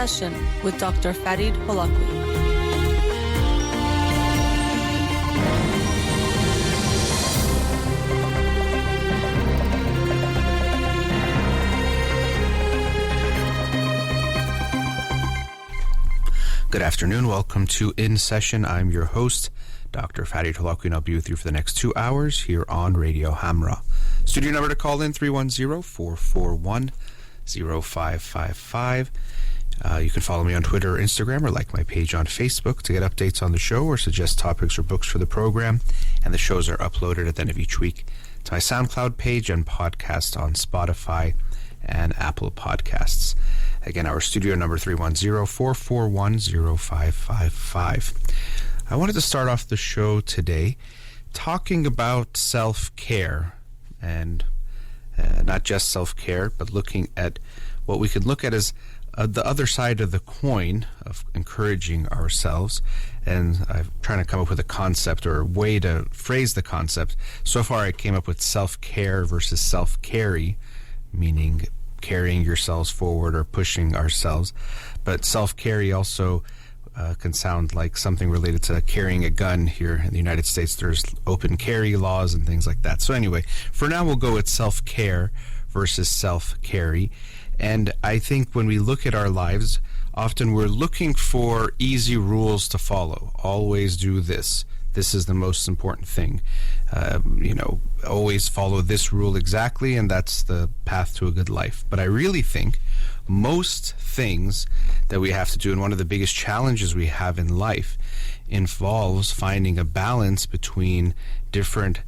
Session with Dr. Farid Holakouee. Good afternoon. Welcome to In Session. I'm your host, Dr. Farid Holakouee, and I'll be with you for the next 2 hours here on Radio Hamra. Studio number to call in, 310-441-0555. You can follow me on Twitter or Instagram or like my page on Facebook to get updates on the show or suggest topics or books for the program. And the shows are uploaded at the end of each week to my SoundCloud page and podcast on Spotify and Apple Podcasts. Again, our studio number 310-441-0555. I wanted to start off the show today talking about self-care, and not just self-care, but looking at what we could look at as the other side of the coin of encouraging ourselves. And I'm trying to come up with a concept or a way to phrase the concept. So far, I came up with self-care versus self-carry, meaning carrying yourselves forward or pushing ourselves. But self-carry also can sound like something related to carrying a gun. Here in the United States, there's open carry laws and things like that. So anyway, for now, we'll go with self-care versus self-carry. And I think when we look at our lives, often we're looking for easy rules to follow. Always do this. This is the most important thing. Always follow this rule exactly, and that's the path to a good life. But I really think most things that we have to do, and one of the biggest challenges we have in life, involves finding a balance between different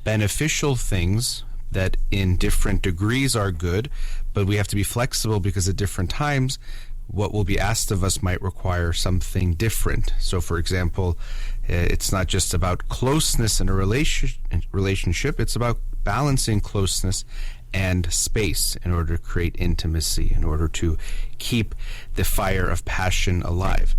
beneficial things that in different degrees are good, but we have to be flexible because at different times what will be asked of us might require something different. So, for example, it's not just about closeness in a relationship, it's about balancing closeness and space in order to create intimacy, in order to keep the fire of passion alive.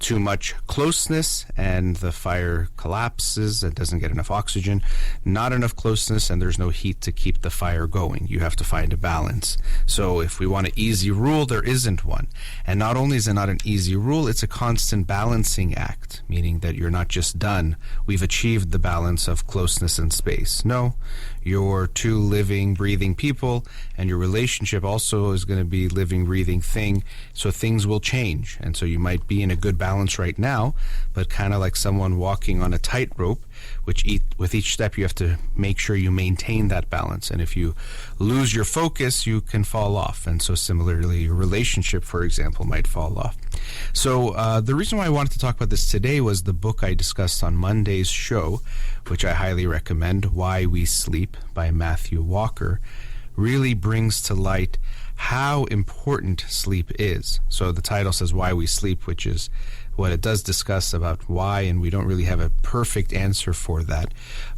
Too much closeness and the fire collapses and doesn't get enough oxygen. Not enough closeness and there's no heat to keep the fire going. You have to find a balance. So if we want an easy rule, there isn't one. And not only is it not an easy rule, it's a constant balancing act, meaning that you're not just done. We've achieved the balance of closeness and space. No, you're two living, breathing people, and your relationship also is going to be living, breathing thing. So things will change. And so you might be in a good balance right now, but kind of like someone walking on a tightrope, which with each step you have to make sure you maintain that balance. And if you lose your focus, you can fall off. And so similarly, your relationship, for example, might fall off. So the reason why I wanted to talk about this today was the book I discussed on Monday's show, which I highly recommend, Why We Sleep by Matthew Walker, really brings to light how important sleep is. So the title says Why We Sleep, which is what it does discuss about why, and we don't really have a perfect answer for that.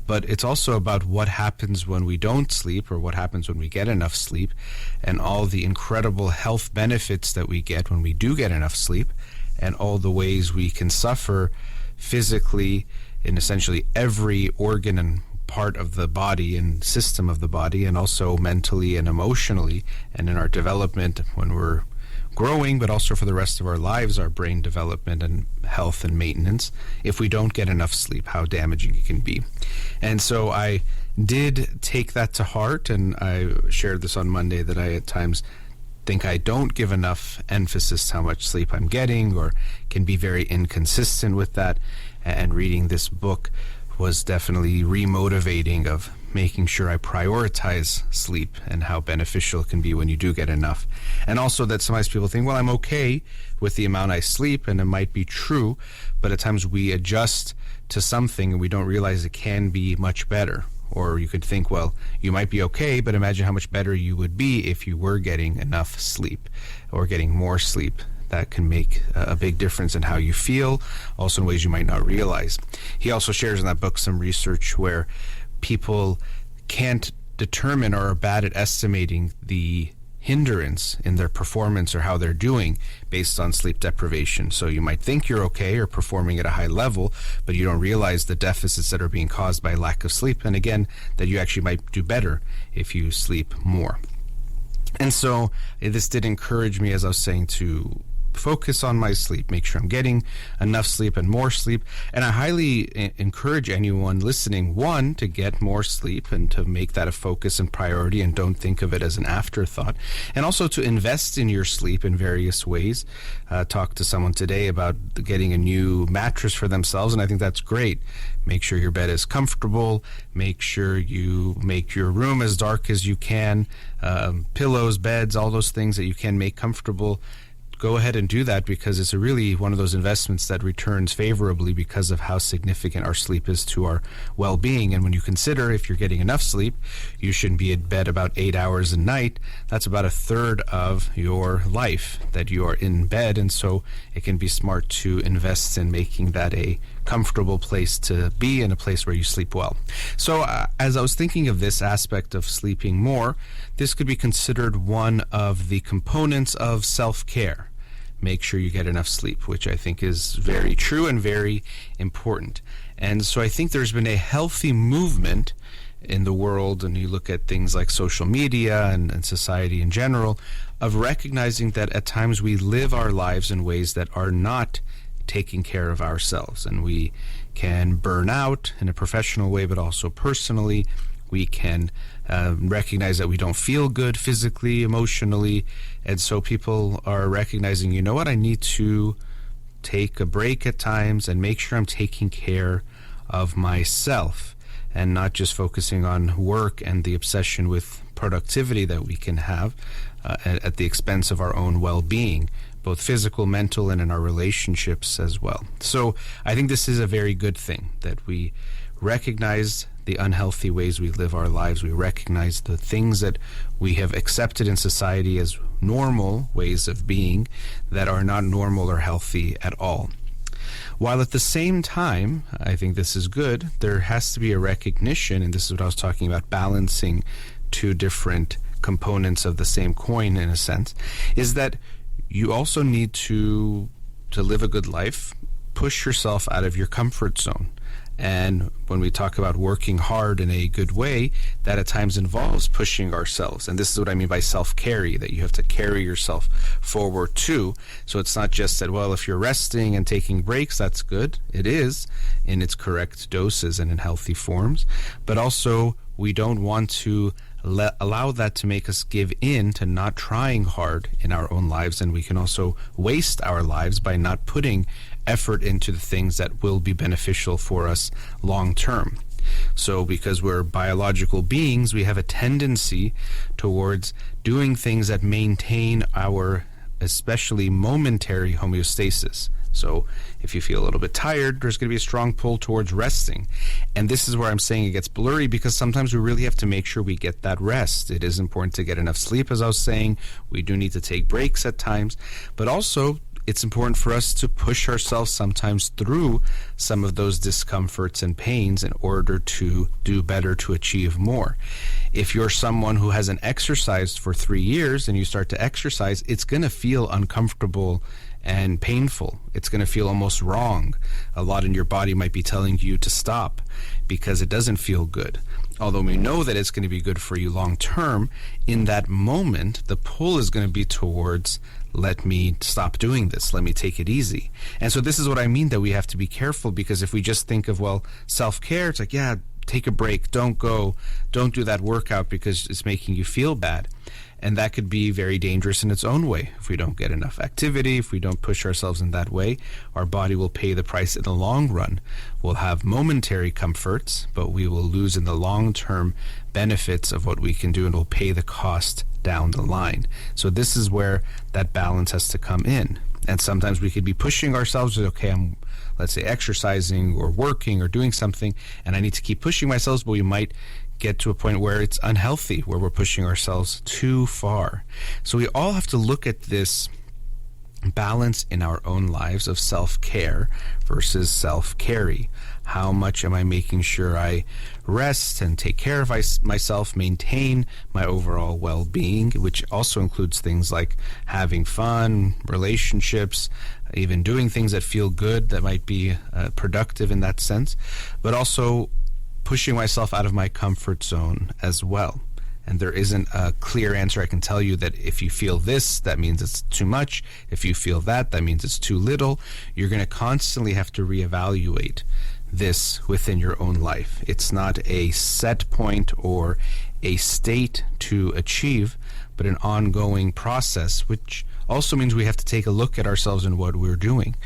But it's also about what happens when we don't sleep or what happens when we get enough sleep and all the incredible health benefits that we get when we do get enough sleep and all the ways we can suffer physically in essentially every organ and part of the body and system of the body, and also mentally and emotionally, and in our development when we're growing, but also for the rest of our lives, our brain development and health and maintenance, if we don't get enough sleep, how damaging it can be. And so I did take that to heart, and I shared this on Monday that I at times think I don't give enough emphasis to how much sleep I'm getting, or can be very inconsistent with that. And reading this book was definitely remotivating of making sure I prioritize sleep and how beneficial it can be when you do get enough. And also that sometimes people think, well, I'm okay with the amount I sleep, and it might be true, but at times we adjust to something and we don't realize it can be much better. Or you could think, well, you might be okay, but imagine how much better you would be if you were getting enough sleep or getting more sleep. That can make a big difference in how you feel, also in ways you might not realize. He also shares in that book some research where people can't determine or are bad at estimating the hindrance in their performance or how they're doing based on sleep deprivation. So you might think you're okay or performing at a high level, but you don't realize the deficits that are being caused by lack of sleep. And again, that you actually might do better if you sleep more. And so this did encourage me, as I was saying, to focus on my sleep, make sure I'm getting enough sleep and more sleep. And I highly encourage anyone listening, one, to get more sleep and to make that a focus and priority and don't think of it as an afterthought. And also to invest in your sleep in various ways. Talk to someone today about getting a new mattress for themselves, and I think that's great. Make sure your bed is comfortable. Make sure you make your room as dark as you can. Pillows, beds, all those things that you can make comfortable. Go ahead and do that, because it's really one of those investments that returns favorably because of how significant our sleep is to our well-being. And when you consider if you're getting enough sleep, you should be in bed about 8 hours a night. That's about a third of your life that you are in bed. And so it can be smart to invest in making that a comfortable place to be and a place where you sleep well. So as I was thinking of this aspect of sleeping more, this could be considered one of the components of self-care. Make sure you get enough sleep, which I think is very true and very important. And so I think there's been a healthy movement in the world, and you look at things like social media and society in general, of recognizing that at times we live our lives in ways that are not taking care of ourselves, and we can burn out in a professional way, but also personally. We can recognize that we don't feel good physically, emotionally, and so people are recognizing, you know what, I need to take a break at times and make sure I'm taking care of myself and not just focusing on work and the obsession with productivity that we can have at the expense of our own well-being, both physical, mental, and in our relationships as well. So I think this is a very good thing, that we recognize the unhealthy ways we live our lives. We recognize the things that we have accepted in society as normal ways of being that are not normal or healthy at all. While at the same time, I think this is good, there has to be a recognition, and this is what I was talking about, balancing two different components of the same coin in a sense, is that you also need to live a good life, push yourself out of your comfort zone. And when we talk about working hard in a good way, that at times involves pushing ourselves. And this is what I mean by self-carry, that you have to carry yourself forward too. So it's not just that, well, if you're resting and taking breaks, that's good. It is in its correct doses and in healthy forms. But also, we don't want to allow that to make us give in to not trying hard in our own lives. And we can also waste our lives by not putting effort into the things that will be beneficial for us long term. So because we're biological beings, we have a tendency towards doing things that maintain our especially momentary homeostasis. So if you feel a little bit tired, there's going to be a strong pull towards resting. And this is where I'm saying it gets blurry, because sometimes we really have to make sure we get that rest. It is important to get enough sleep, as I was saying. We do need to take breaks at times. But also, it's important for us to push ourselves sometimes through some of those discomforts and pains in order to do better, to achieve more. If you're someone who hasn't exercised for 3 years and you start to exercise, it's going to feel uncomfortable and painful. It's going to feel almost wrong. A lot in your body might be telling you to stop because it doesn't feel good. Although we know that it's going to be good for you long term, in that moment, the pull is going to be towards, let me stop doing this, let me take it easy. And so this is what I mean, that we have to be careful, because if we just think of, well, self-care, it's like, yeah, take a break, don't do that workout because it's making you feel bad. And that could be very dangerous in its own way. If we don't get enough activity, if we don't push ourselves in that way, our body will pay the price in the long run. We'll have momentary comforts, but we will lose in the long-term benefits of what we can do, and we'll pay the cost down the line. So this is where that balance has to come in. And sometimes we could be pushing ourselves, okay, I'm, let's say, exercising or working or doing something, and I need to keep pushing myself, but we might get to a point where it's unhealthy, where we're pushing ourselves too far. So we all have to look at this balance in our own lives of self-care versus self-carry. How much am I making sure I rest and take care of myself, maintain my overall well-being, which also includes things like having fun, relationships, even doing things that feel good, that might be productive in that sense, but also pushing myself out of my comfort zone as well. and there isn't a clear answer. I can tell you that if you feel this, that means it's too much. If you feel that, that means it's too little. You're going to constantly have to reevaluate this within your own life. It's not a set point or a state to achieve, but an ongoing process, which also means we have to take a look at ourselves and what we're doing.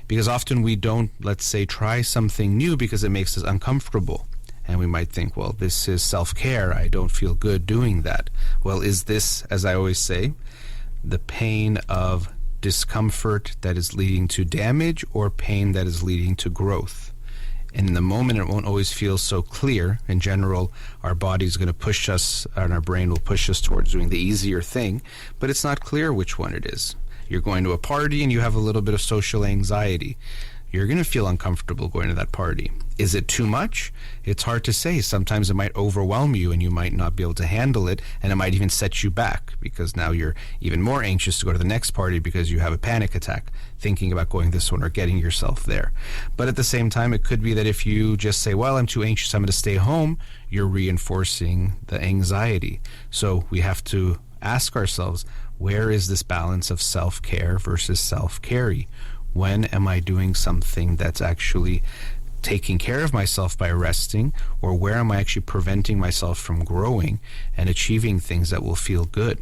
Because often we don't, let's say, try something new because it makes us uncomfortable. And we might think, well, this is self-care. I don't feel good doing that. Well, is this, as I always say, the pain of discomfort that is leading to damage or pain that is leading to growth? And in the moment, it won't always feel so clear. In general, our body's going to push us, and our brain will push us towards doing the easier thing, but it's not clear which one it is. You're going to a party and you have a little bit of social anxiety. You're going to feel uncomfortable going to that party. Is it too much? It's hard to say. Sometimes it might overwhelm you and you might not be able to handle it, and it might even set you back because now you're even more anxious to go to the next party because you have a panic attack thinking about going this one or getting yourself there. But at the same time, it could be that if you just say, well, I'm too anxious, I'm going to stay home, you're reinforcing the anxiety. So we have to ask ourselves, where is this balance of self-care versus self-carry? When am I doing something that's actually taking care of myself by resting, or where am I actually preventing myself from growing and achieving things that will feel good?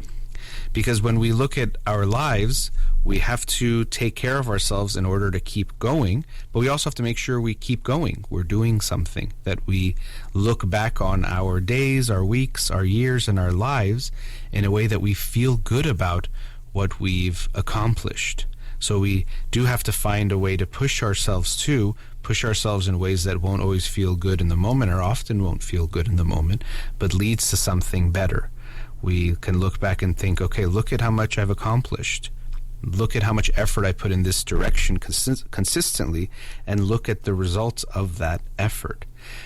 Because when we look at our lives, we have to take care of ourselves in order to keep going, but we also have to make sure we keep going. We're doing something, that we look back on our days, our weeks, our years, and our lives in a way that we feel good about what we've accomplished. So we do have to find a way to push ourselves in ways that won't always feel good in the moment, or often won't feel good in the moment, but leads to something better. We can look back and think, okay, look at how much I've accomplished. Look at how much effort I put in this direction consistently, and look at the results of that effort.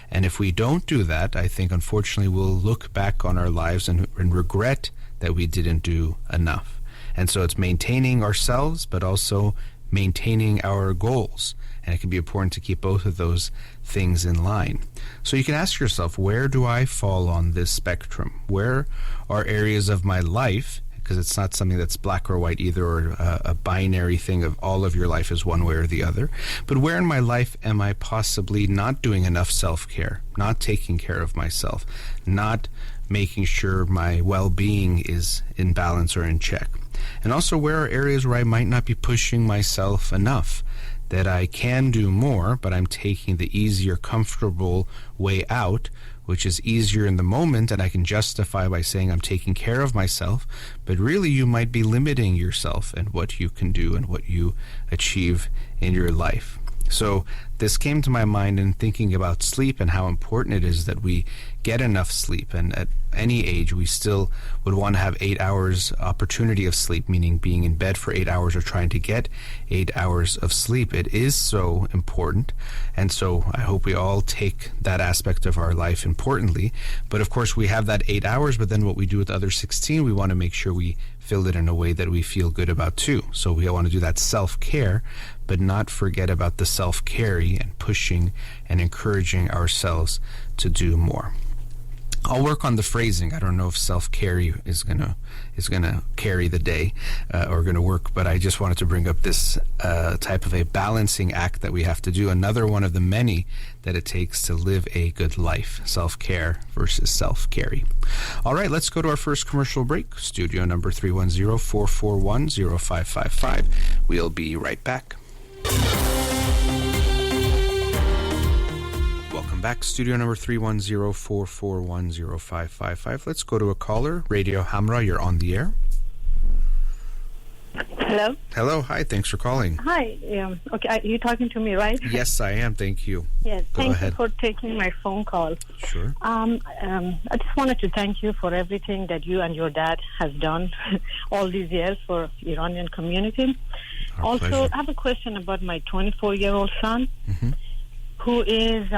And if we don't do that, I think unfortunately we'll look back on our lives and regret that we didn't do enough. And so it's maintaining ourselves, but also maintaining our goals. And it can be important to keep both of those things in line. So you can ask yourself, where do I fall on this spectrum? Where are areas of my life, because it's not something that's black or white either, or a binary thing of all of your life is one way or the other, but where in my life am I possibly not doing enough self-care, not taking care of myself, not making sure my well-being is in balance or in check? And also, where are areas where I might not be pushing myself enough, that I can do more, but I'm taking the easier, comfortable way out, which is easier in the moment, and I can justify by saying I'm taking care of myself, but really you might be limiting yourself and what you can do and what you achieve in your life. So this came to my mind in thinking about sleep and how important it is that we get enough sleep. And at any age, we still would want to have 8 hours opportunity of sleep, meaning being in bed for 8 hours or trying to get 8 hours of sleep. It is so important. And so I hope we all take that aspect of our life importantly. But of course, we have that 8 hours, but then what we do with the other 16, we want to make sure we fill it in a way that we feel good about too. So we want to do that self-care, but not forget about the self-carry and pushing and encouraging ourselves to do more. I'll work on the phrasing. I don't know if self-carry is gonna carry the day or gonna work, but I just wanted to bring up this type of a balancing act that we have to do. Another one of the many that it takes to live a good life: self-care versus self-carry. All right, let's go to our first commercial break. Studio number 310-441-0555. We'll be right back. Welcome back. Studio number 310-441-0555. Let's go to a caller. Radio Hamra, you're on the air. Hello? Hello. Hi. Thanks for calling. Hi. Okay, you're talking to me, right? Yes, I am. Thank you. Yes. Thank ahead. you for taking my phone call. Sure. I just wanted to thank you for everything that you and your dad has done all these years for Iranian community. Our pleasure. I have a question about my 24-year-old son, who is,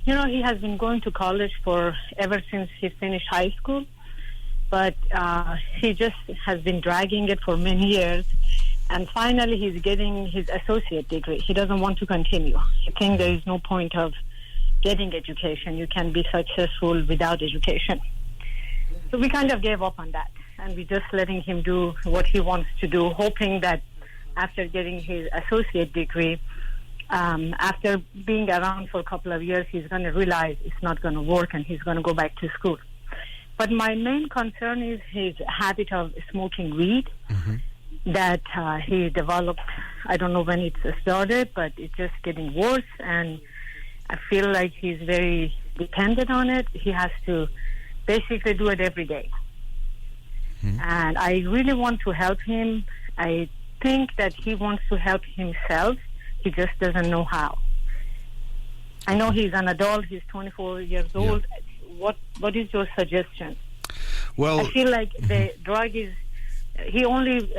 he has been going to college ever since he finished high school, but he just has been dragging it for many years, and finally he's getting his associate degree. He doesn't want to continue. He thinks there is no point of getting education. You can be successful without education. So we kind of gave up on that, and we just letting him do what he wants to do, hoping that after getting his associate degree, after being around for a couple of years, he's going to realize it's not going to work and he's going to go back to school. But my main concern is his habit of smoking weed that he developed. I don't know when it started, but it's just getting worse, and I feel like he's very dependent on it. He has to basically do it every day. And I really want to help him. I think that he wants to help himself. He just doesn't know how. I know he's an adult. He's 24 years old. What is your suggestion? Well, I feel like the drug is... He only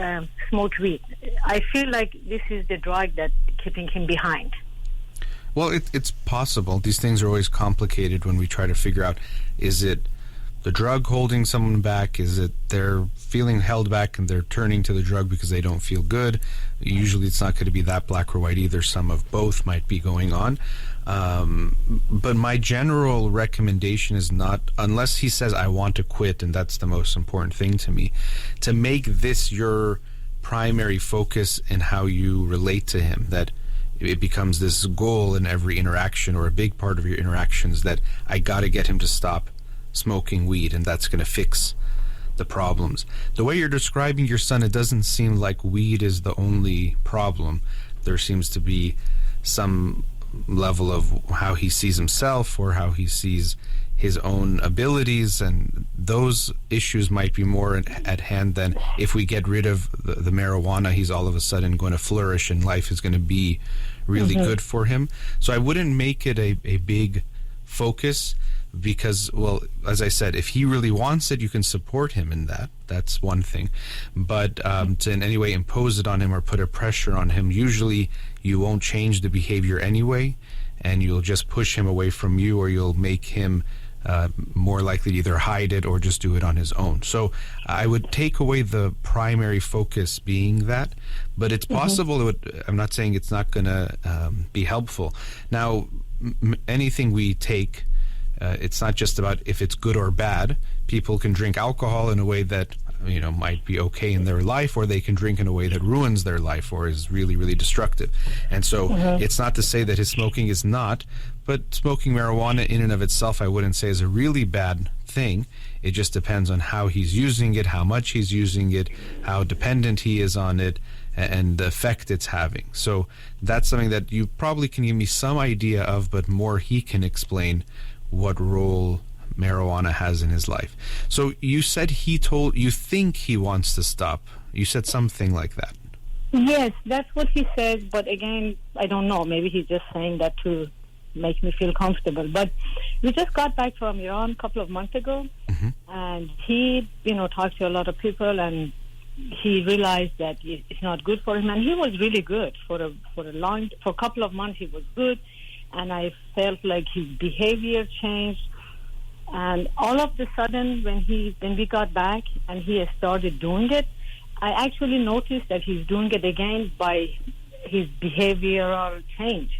smoked weed. I feel like this is the drug that's keeping him behind. Well, it's possible. These things are always complicated when we try to figure out, is it the drug holding someone back? Is it they're feeling held back and they're turning to the drug because they don't feel good? Usually it's not going to be that black or white either. Some of both might be going on. But my general recommendation is not, unless he says, I want to quit, and that's the most important thing to me, to make this your primary focus in how you relate to him, that it becomes this goal in every interaction, or a big part of your interactions, that I got to get him to stop smoking weed, and that's going to fix the problems. The way you're describing your son, it doesn't seem like weed is the only problem. There seems to be some level of how he sees himself or how he sees his own abilities, and those issues might be more at hand than if we get rid of the marijuana, he's all of a sudden going to flourish and life is going to be really good for him. So I wouldn't make it a big focus, because, well, as I said, if he really wants it, you can support him in that. That's one thing. But to in any way impose it on him or put a pressure on him, usually you won't change the behavior anyway, and you'll just push him away from you, or you'll make him more likely to either hide it or just do it on his own. So I would take away the primary focus being that, but it's possible. I'm not saying it's not going to be helpful. Now, anything we take, it's not just about if it's good or bad. People can drink alcohol in a way that might be okay in their life, or they can drink in a way that ruins their life or is really, really destructive. And so it's not to say that his smoking is not, but smoking marijuana in and of itself, I wouldn't say is a really bad thing. It just depends on how he's using it, how much he's using it, how dependent he is on it, and the effect it's having. So that's something that you probably can give me some idea of, but more he can explain what role marijuana has in his life. So you said you think he wants to stop. You said something like that. Yes, that's what he says, but again, I don't know. Maybe he's just saying that to make me feel comfortable. But we just got back from Iran a couple of months ago, and he, talked to a lot of people, and he realized that it's not good for him, and he was really good for a couple of months. He was good, and I felt like his behavior changed. And all of a sudden, when we got back and he started doing it, I actually noticed that he's doing it again by his behavioral change,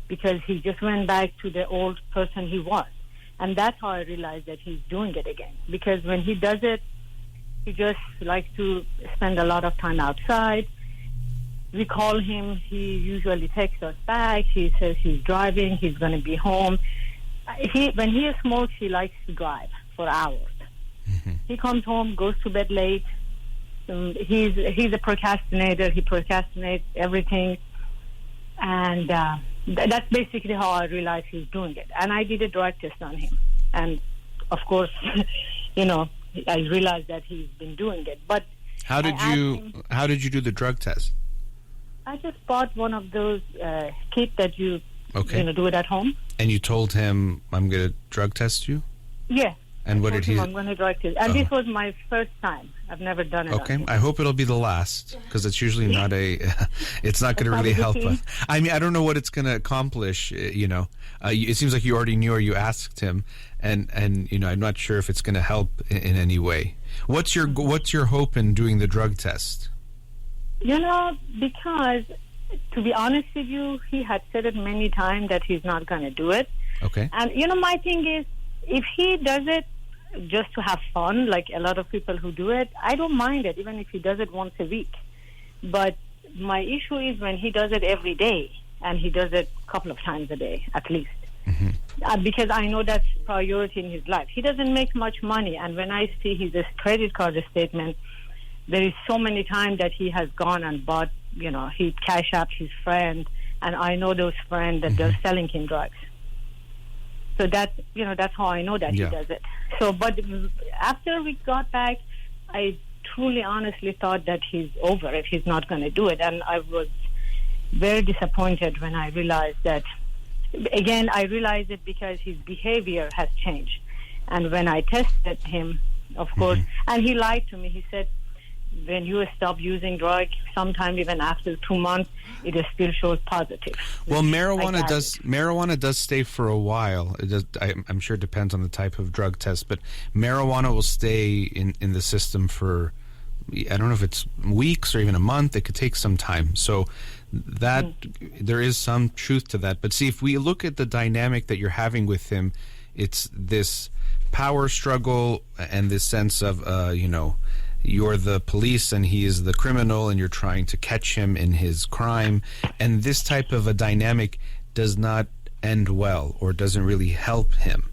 because he just went back to the old person he was. And that's how I realized that he's doing it again. Because when he does it, he just likes to spend a lot of time outside. We call him, he usually texts us back. He says he's driving, he's going to be home. When he smokes, he likes to drive for hours. He comes home, goes to bed late. He's a procrastinator. He procrastinates everything. And that's basically how I realized he's doing it. And I did a drug test on him. And, of course, I realized that he's been doing it. But how did you do the drug test? I just bought one of those kits that you do it at home. And you told him, I'm going to drug test you? Yeah. And what did he... I'm going to drug test. And this was my first time. I've never done it. Okay. I hope it'll be the last, because it's usually not it's not going to really help us. I mean, I don't know what it's going to accomplish, It seems like you already knew, or you asked him, and I'm not sure if it's going to help in any way. What's your hope in doing the drug test? Because, to be honest with you, he had said it many times that he's not going to do it. Okay. And, my thing is, if he does it, just to have fun, like a lot of people who do it, I don't mind it, even if he does it once a week. But my issue is when he does it every day, and he does it a couple of times a day, at least. Because I know that's priority in his life. He doesn't make much money, and when I see his credit card statement, there is so many times that he has gone and bought, he cash out his friend, and I know those friends that they're selling him drugs. So that's how I know that he does it. So, but after we got back, I truly, honestly thought that he's over it. He's not going to do it. And I was very disappointed when I realized that. Again, I realized it because his behavior has changed. And when I tested him, of course, and he lied to me. He said, when you stop using drugs, sometime even after 2 months, it still shows positive. Well, marijuana does stay for a while. It does, I'm sure it depends on the type of drug test, but marijuana will stay in the system for, I don't know if it's weeks or even a month. It could take some time. So that there is some truth to that. But see, if we look at the dynamic that you're having with him, it's this power struggle and this sense of, you're the police and he is the criminal and you're trying to catch him in his crime. And this type of a dynamic does not end well or doesn't really help him.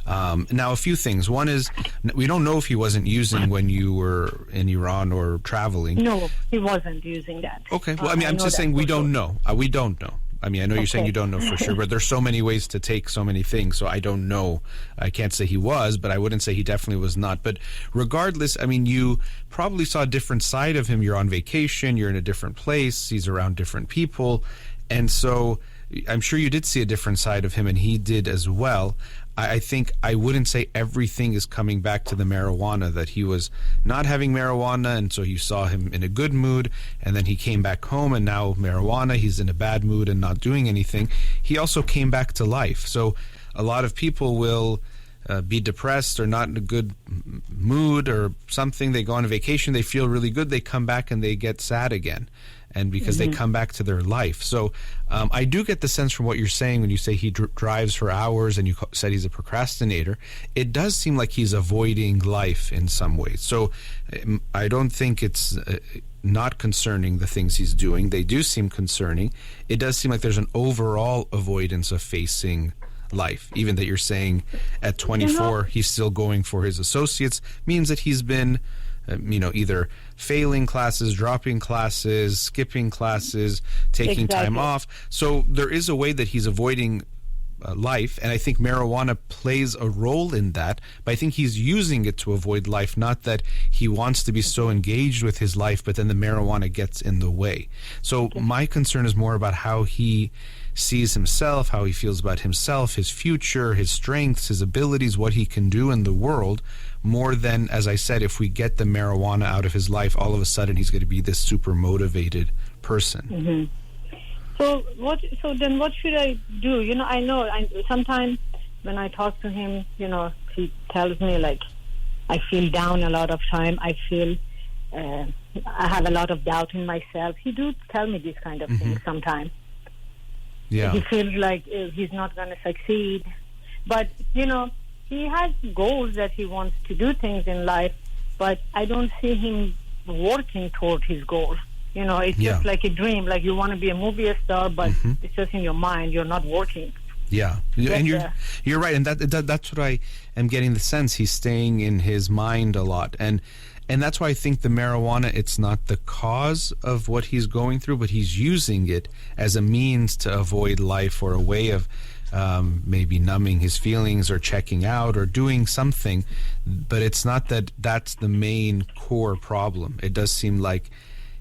Now, a few things. One is, we don't know if he wasn't using when you were in Iran or traveling. No, he wasn't using that. Okay. Well, I'm just saying we don't know. We don't know. I know you're saying you don't know for sure, but there's so many ways to take so many things, so I don't know. I can't say he was, but I wouldn't say he definitely was not. But regardless, you probably saw a different side of him. You're on vacation, you're in a different place, he's around different people, and so I'm sure you did see a different side of him, and he did as well. I think I wouldn't say everything is coming back to the marijuana, that he was not having marijuana and so you saw him in a good mood and then he came back home and now marijuana, he's in a bad mood and not doing anything. He also came back to life. So a lot of people will be depressed or not in a good mood or something. They go on a vacation, they feel really good, they come back and they get sad again. And because they come back to their life. So I do get the sense from what you're saying when you say he drives for hours and you said he's a procrastinator. It does seem like he's avoiding life in some ways. So I don't think it's not concerning, the things he's doing. They do seem concerning. It does seem like there's an overall avoidance of facing life. Even that you're saying at 24 he's still going for his associates means that he's been either failing classes, dropping classes, skipping classes, taking time off. So there is a way that he's avoiding life, and I think marijuana plays a role in that, but I think he's using it to avoid life, not that he wants to be so engaged with his life, but then the marijuana gets in the way. So my concern is more about how he sees himself, how he feels about himself, his future, his strengths, his abilities, what he can do in the world, more than, as I said, if we get the marijuana out of his life, all of a sudden he's going to be this super motivated person. So then what should I do? I know sometimes when I talk to him, he tells me, like, I feel down a lot of time. I feel I have a lot of doubt in myself. He do tell me these kind of things sometimes. Yeah. He feels like he's not going to succeed. But, he has goals that he wants to do things in life, but I don't see him working toward his goal. It's just like a dream, like you want to be a movie star, but it's just in your mind, you're not working. Yeah, and you're right, and that's what I am getting the sense. He's staying in his mind a lot, and that's why I think the marijuana, it's not the cause of what he's going through, but he's using it as a means to avoid life, or a way of maybe numbing his feelings or checking out or doing something. But it's not that that's the main core problem. It does seem like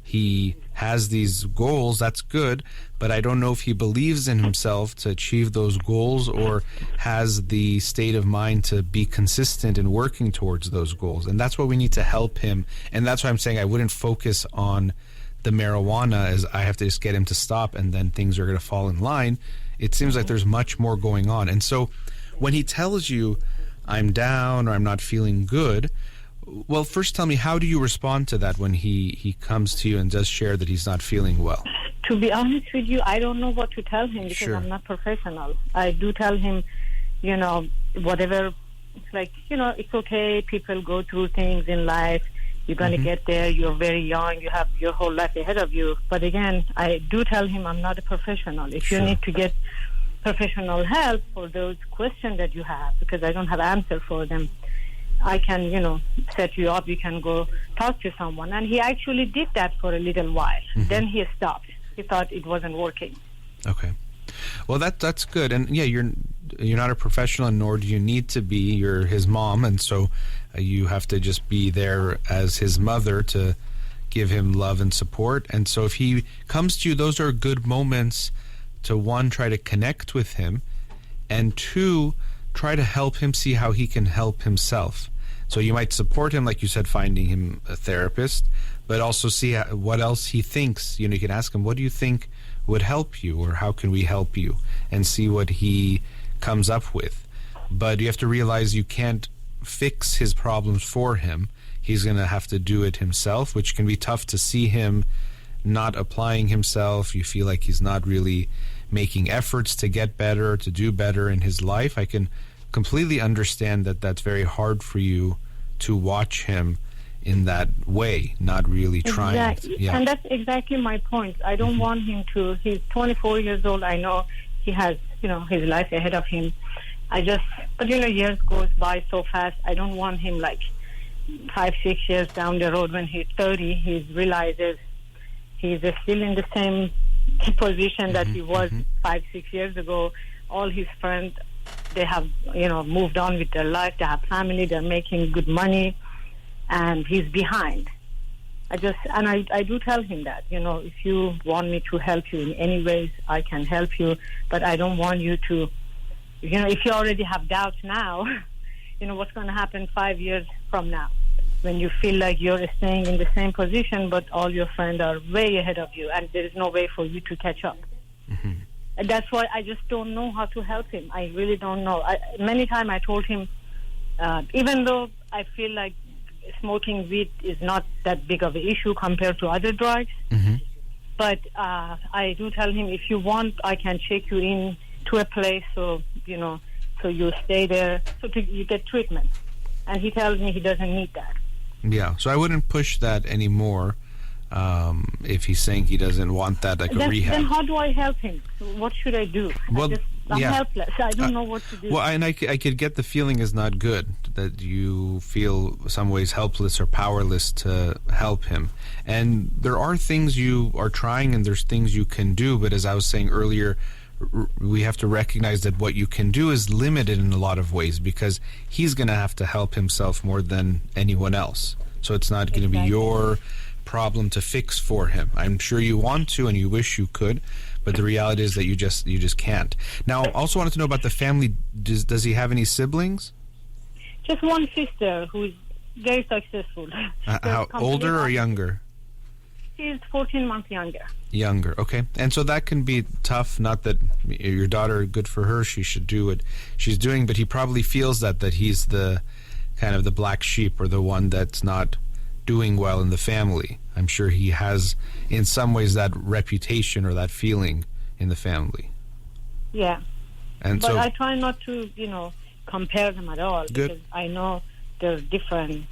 he has these goals, that's good, but I don't know if he believes in himself to achieve those goals or has the state of mind to be consistent in working towards those goals. And that's what we need to help him. And that's why I'm saying I wouldn't focus on the marijuana as I have to just get him to stop and then things are going to fall in line. It seems like there's much more going on. And so when he tells you, I'm down or I'm not feeling good, well, first tell me, how do you respond to that when he comes to you and does share that he's not feeling well? To be honest with you, I don't know what to tell him because I'm not professional. I do tell him, whatever like, it's okay. People go through things in life. You're going to get there. You're very young. You have your whole life ahead of you. But again, I do tell him I'm not a professional. If you need to get professional help for those questions that you have, because I don't have answer for them, I can, set you up. You can go talk to someone. And he actually did that for a little while. Then he stopped. He thought it wasn't working. Okay. Well, that's good. And yeah, you're not a professional, nor do you need to be. You're his mom, and so you have to just be there as his mother to give him love and support. And so if he comes to you, those are good moments to, one, try to connect with him, and two, try to help him see how he can help himself. So you might support him, like you said, finding him a therapist, but also see what else he thinks. You can ask him, what do you think would help you, or how can we help you, and see what he comes up with. But you have to realize you can't fix his problems for him. He's going to have to do it himself, which can be tough to see him not applying himself. You feel like he's not really making efforts to get better, to do better in his life. I can completely understand that that's very hard for you to watch him in that way, not really trying. Exactly. Yeah. And that's exactly my point. I don't want him to, he's 24 years old. I know he has, his life ahead of him. But years goes by so fast. I don't want him like 5-6 years down the road when he's 30, he realizes he's still in the same position that he was 5-6 years ago. All his friends, they have, moved on with their life. They have family. They're making good money. And he's behind. I do tell him that, if you want me to help you in any ways, I can help you, but I don't want you to, if you already have doubts now, what's going to happen 5 years from now when you feel like you're staying in the same position, but all your friends are way ahead of you, and there is no way for you to catch up. And that's why I just don't know how to help him. I really don't know. Many times I told him, even though I feel like smoking weed is not that big of an issue compared to other drugs. But I do tell him, if you want, I can check you in to a place so you stay there so you get treatment. And he tells me he doesn't need that. Yeah, so I wouldn't push that anymore if he's saying he doesn't want that, like a rehab. Then how do I help him? What should I do? Well, I'm helpless. I don't know what to do. Well, and I could get the feeling is not good, that you feel some ways helpless or powerless to help him. And there are things you are trying and there's things you can do, but as I was saying earlier, we have to recognize that what you can do is limited in a lot of ways, because he's going to have to help himself more than anyone else. So it's not going to be your problem to fix for him. I'm sure you want to and you wish you could, but the reality is that you just can't. Now, I also wanted to know about the family. Does he have any siblings? Just one sister who is very successful. How older or younger? She's 14 months younger. Younger, okay. And so that can be tough. Not that your daughter, good for her, she should do what she's doing, but he probably feels that he's the kind of the black sheep, or the one that's not doing well in the family. I'm sure he has, in some ways, that reputation or that feeling in the family. Yeah. But I try not to, compare them at all. Good. Because I know they're different.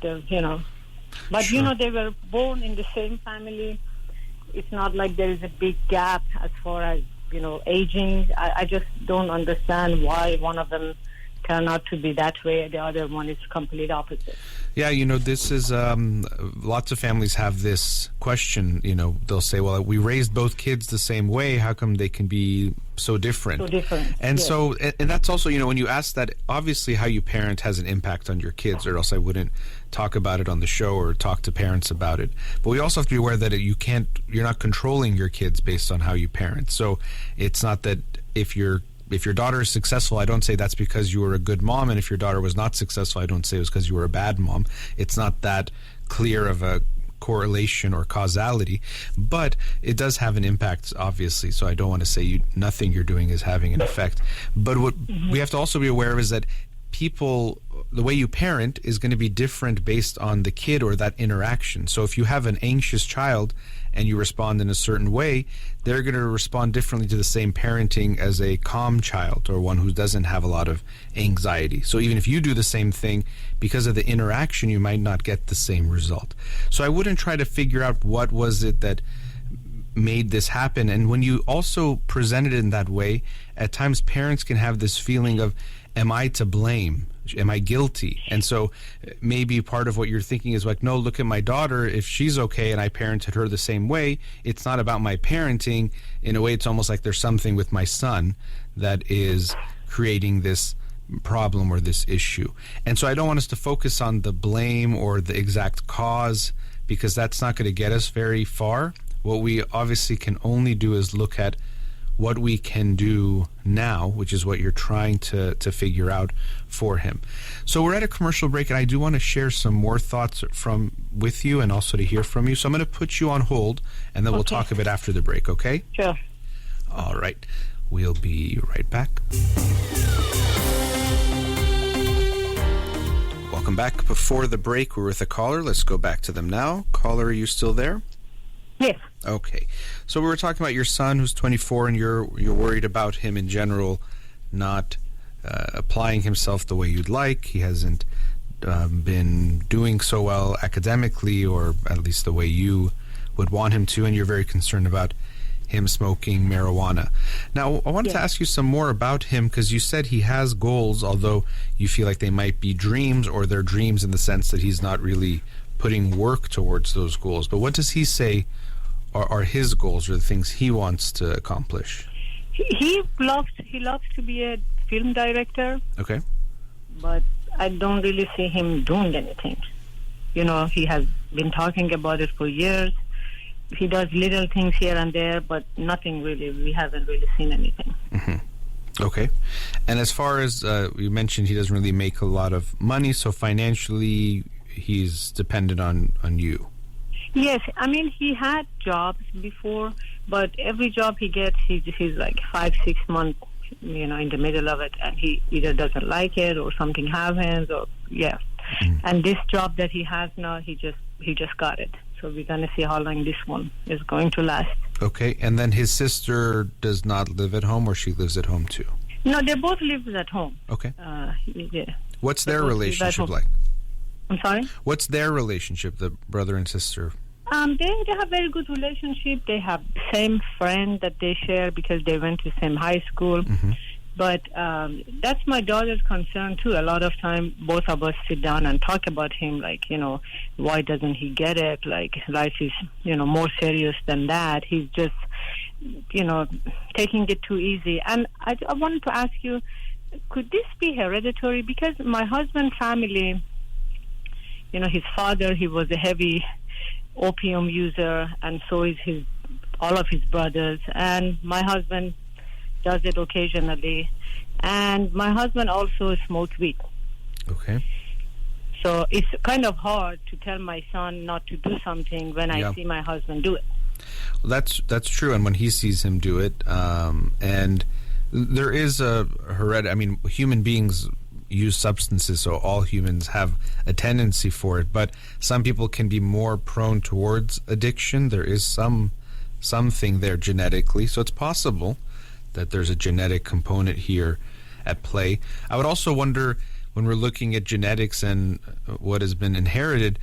But, Sure. they were born in the same family. It's not like there is a big gap as far as, aging. I just don't understand why one of them turned out to be that way, the other one is complete opposite. Yeah, this is, lots of families have this question, they'll say, well, we raised both kids the same way, how come they can be so different? And yes. so, and that's also, when you ask that, obviously how you parent has an impact on your kids, or else I wouldn't talk about it on the show or talk to parents about it. But we also have to be aware that you're not controlling your kids based on how you parent. So it's not that if your daughter is successful, I don't say that's because you were a good mom, and if your daughter was not successful, I don't say it was because you were a bad mom. It's not that clear of a correlation or causality, but it does have an impact, obviously. So I don't want to say nothing you're doing is having an effect. But what we have to also be aware of is that people the way you parent is going to be different based on the kid or that interaction. So if you have an anxious child and you respond in a certain way, they're going to respond differently to the same parenting as a calm child or one who doesn't have a lot of anxiety. So even if you do the same thing, because of the interaction, you might not get the same result. So I wouldn't try to figure out what was it that made this happen. And when you also present it in that way, at times parents can have this feeling of, am I to blame? Am I guilty? And so maybe part of what you're thinking is like, no, look at my daughter. If she's okay and I parented her the same way, it's not about my parenting. In a way, it's almost like there's something with my son that is creating this problem or this issue. And so I don't want us to focus on the blame or the exact cause, because that's not going to get us very far. What we obviously can only do is look at what we can do now, which is what you're trying to figure out for him. So we're at a commercial break, and I do want to share some more thoughts with you and also to hear from you. So I'm going to put you on hold, and then we'll talk a bit after the break, okay? Sure. All right. We'll be right back. Welcome back. Before the break, we're with a caller. Let's go back to them now. Caller, are you still there? Yes. Okay. So we were talking about your son who's 24, and you're worried about him in general not applying himself the way you'd like. He hasn't been doing so well academically, or at least the way you would want him to, and you're very concerned about him smoking marijuana. Now, I wanted to ask you some more about him, because you said he has goals, although you feel like they might be dreams, or they're dreams in the sense that he's not really putting work towards those goals. But what does he say are his goals, or the things he wants to accomplish? He loves to be a film director. Okay. But I don't really see him doing anything. You know, he has been talking about it for years. He does little things here and there, but nothing really. We haven't really seen anything. Mm-hmm. Okay. And as far as you mentioned, he doesn't really make a lot of money, so financially he's dependent on you. Yes, I mean, he had jobs before, but every job he gets, he's like 5-6 months, in the middle of it, and he either doesn't like it or something happens, or And this job that he has now, he just got it. So we're going to see how long this one is going to last. Okay, and then his sister does not live at home, or she lives at home too? No, they both live at home. Okay. Yeah. What's their relationship like? I'm sorry? What's their relationship, the brother and sister? They have very good relationship. They have same friend that they share because they went to same high school. Mm-hmm. But that's my daughter's concern too. A lot of time, both of us sit down and talk about him, like, why doesn't he get it? Like, life is, more serious than that. He's just, taking it too easy. And I wanted to ask you, could this be hereditary? Because my husband's family, his father, he was a heavy opium user, and so is all of his brothers. And my husband does it occasionally. And my husband also smoked weed. Okay. So it's kind of hard to tell my son not to do something when I see my husband do it. Well, that's true. And when he sees him do it, and there is a heredity. I mean, human beings use substances, so all humans have a tendency for it. But some people can be more prone towards addiction. There is something there genetically, so it's possible that there's a genetic component here at play. I would also wonder, when we're looking at genetics and what has been inherited,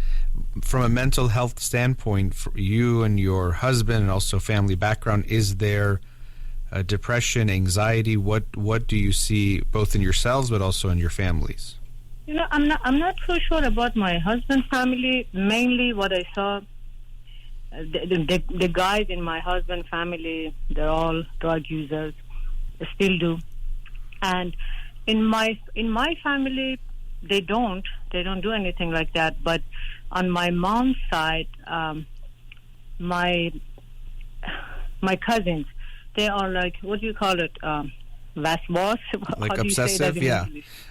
from a mental health standpoint, for you and your husband and also family background, is there depression, anxiety? What do you see both in yourselves but also in your families? I'm not so sure about my husband's family. Mainly what I saw, the guys in my husband's family, they're all drug users, still do. And in my family, they don't do anything like that. But on my mom's side, my cousins, they are like, what do you call it? Waswas? Like obsessive, yeah.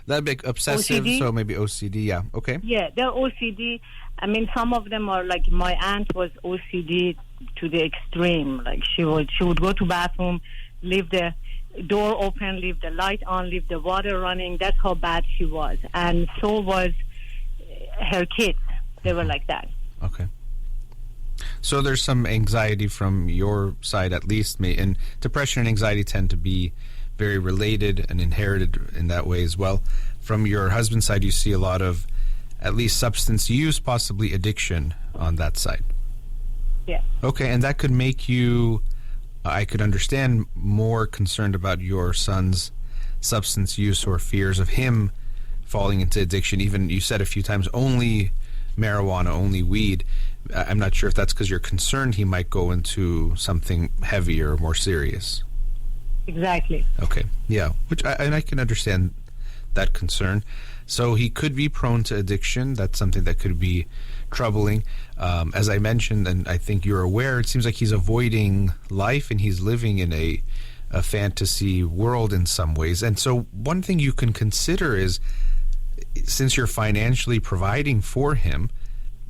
That'd be obsessive, OCD? So maybe OCD, yeah. Okay. Yeah, they're OCD. I mean, some of them are like, my aunt was OCD to the extreme. Like, she would go to bathroom, leave the door open, leave the light on, leave the water running. That's how bad she was. And so was her kids. They were like that. Okay. So there's some anxiety from your side, at least, and depression and anxiety tend to be very related and inherited in that way as well. From your husband's side, you see a lot of at least substance use, possibly addiction on that side. Yeah. Okay, and that could make you, I could understand, more concerned about your son's substance use or fears of him falling into addiction. Even you said a few times, only marijuana, only weed. I'm not sure if that's because you're concerned he might go into something heavier, more serious. Exactly. Okay, yeah, I can understand that concern. So he could be prone to addiction. That's something that could be troubling. As I mentioned, and I think you're aware, it seems like he's avoiding life and he's living in a fantasy world in some ways. And so one thing you can consider is, since you're financially providing for him,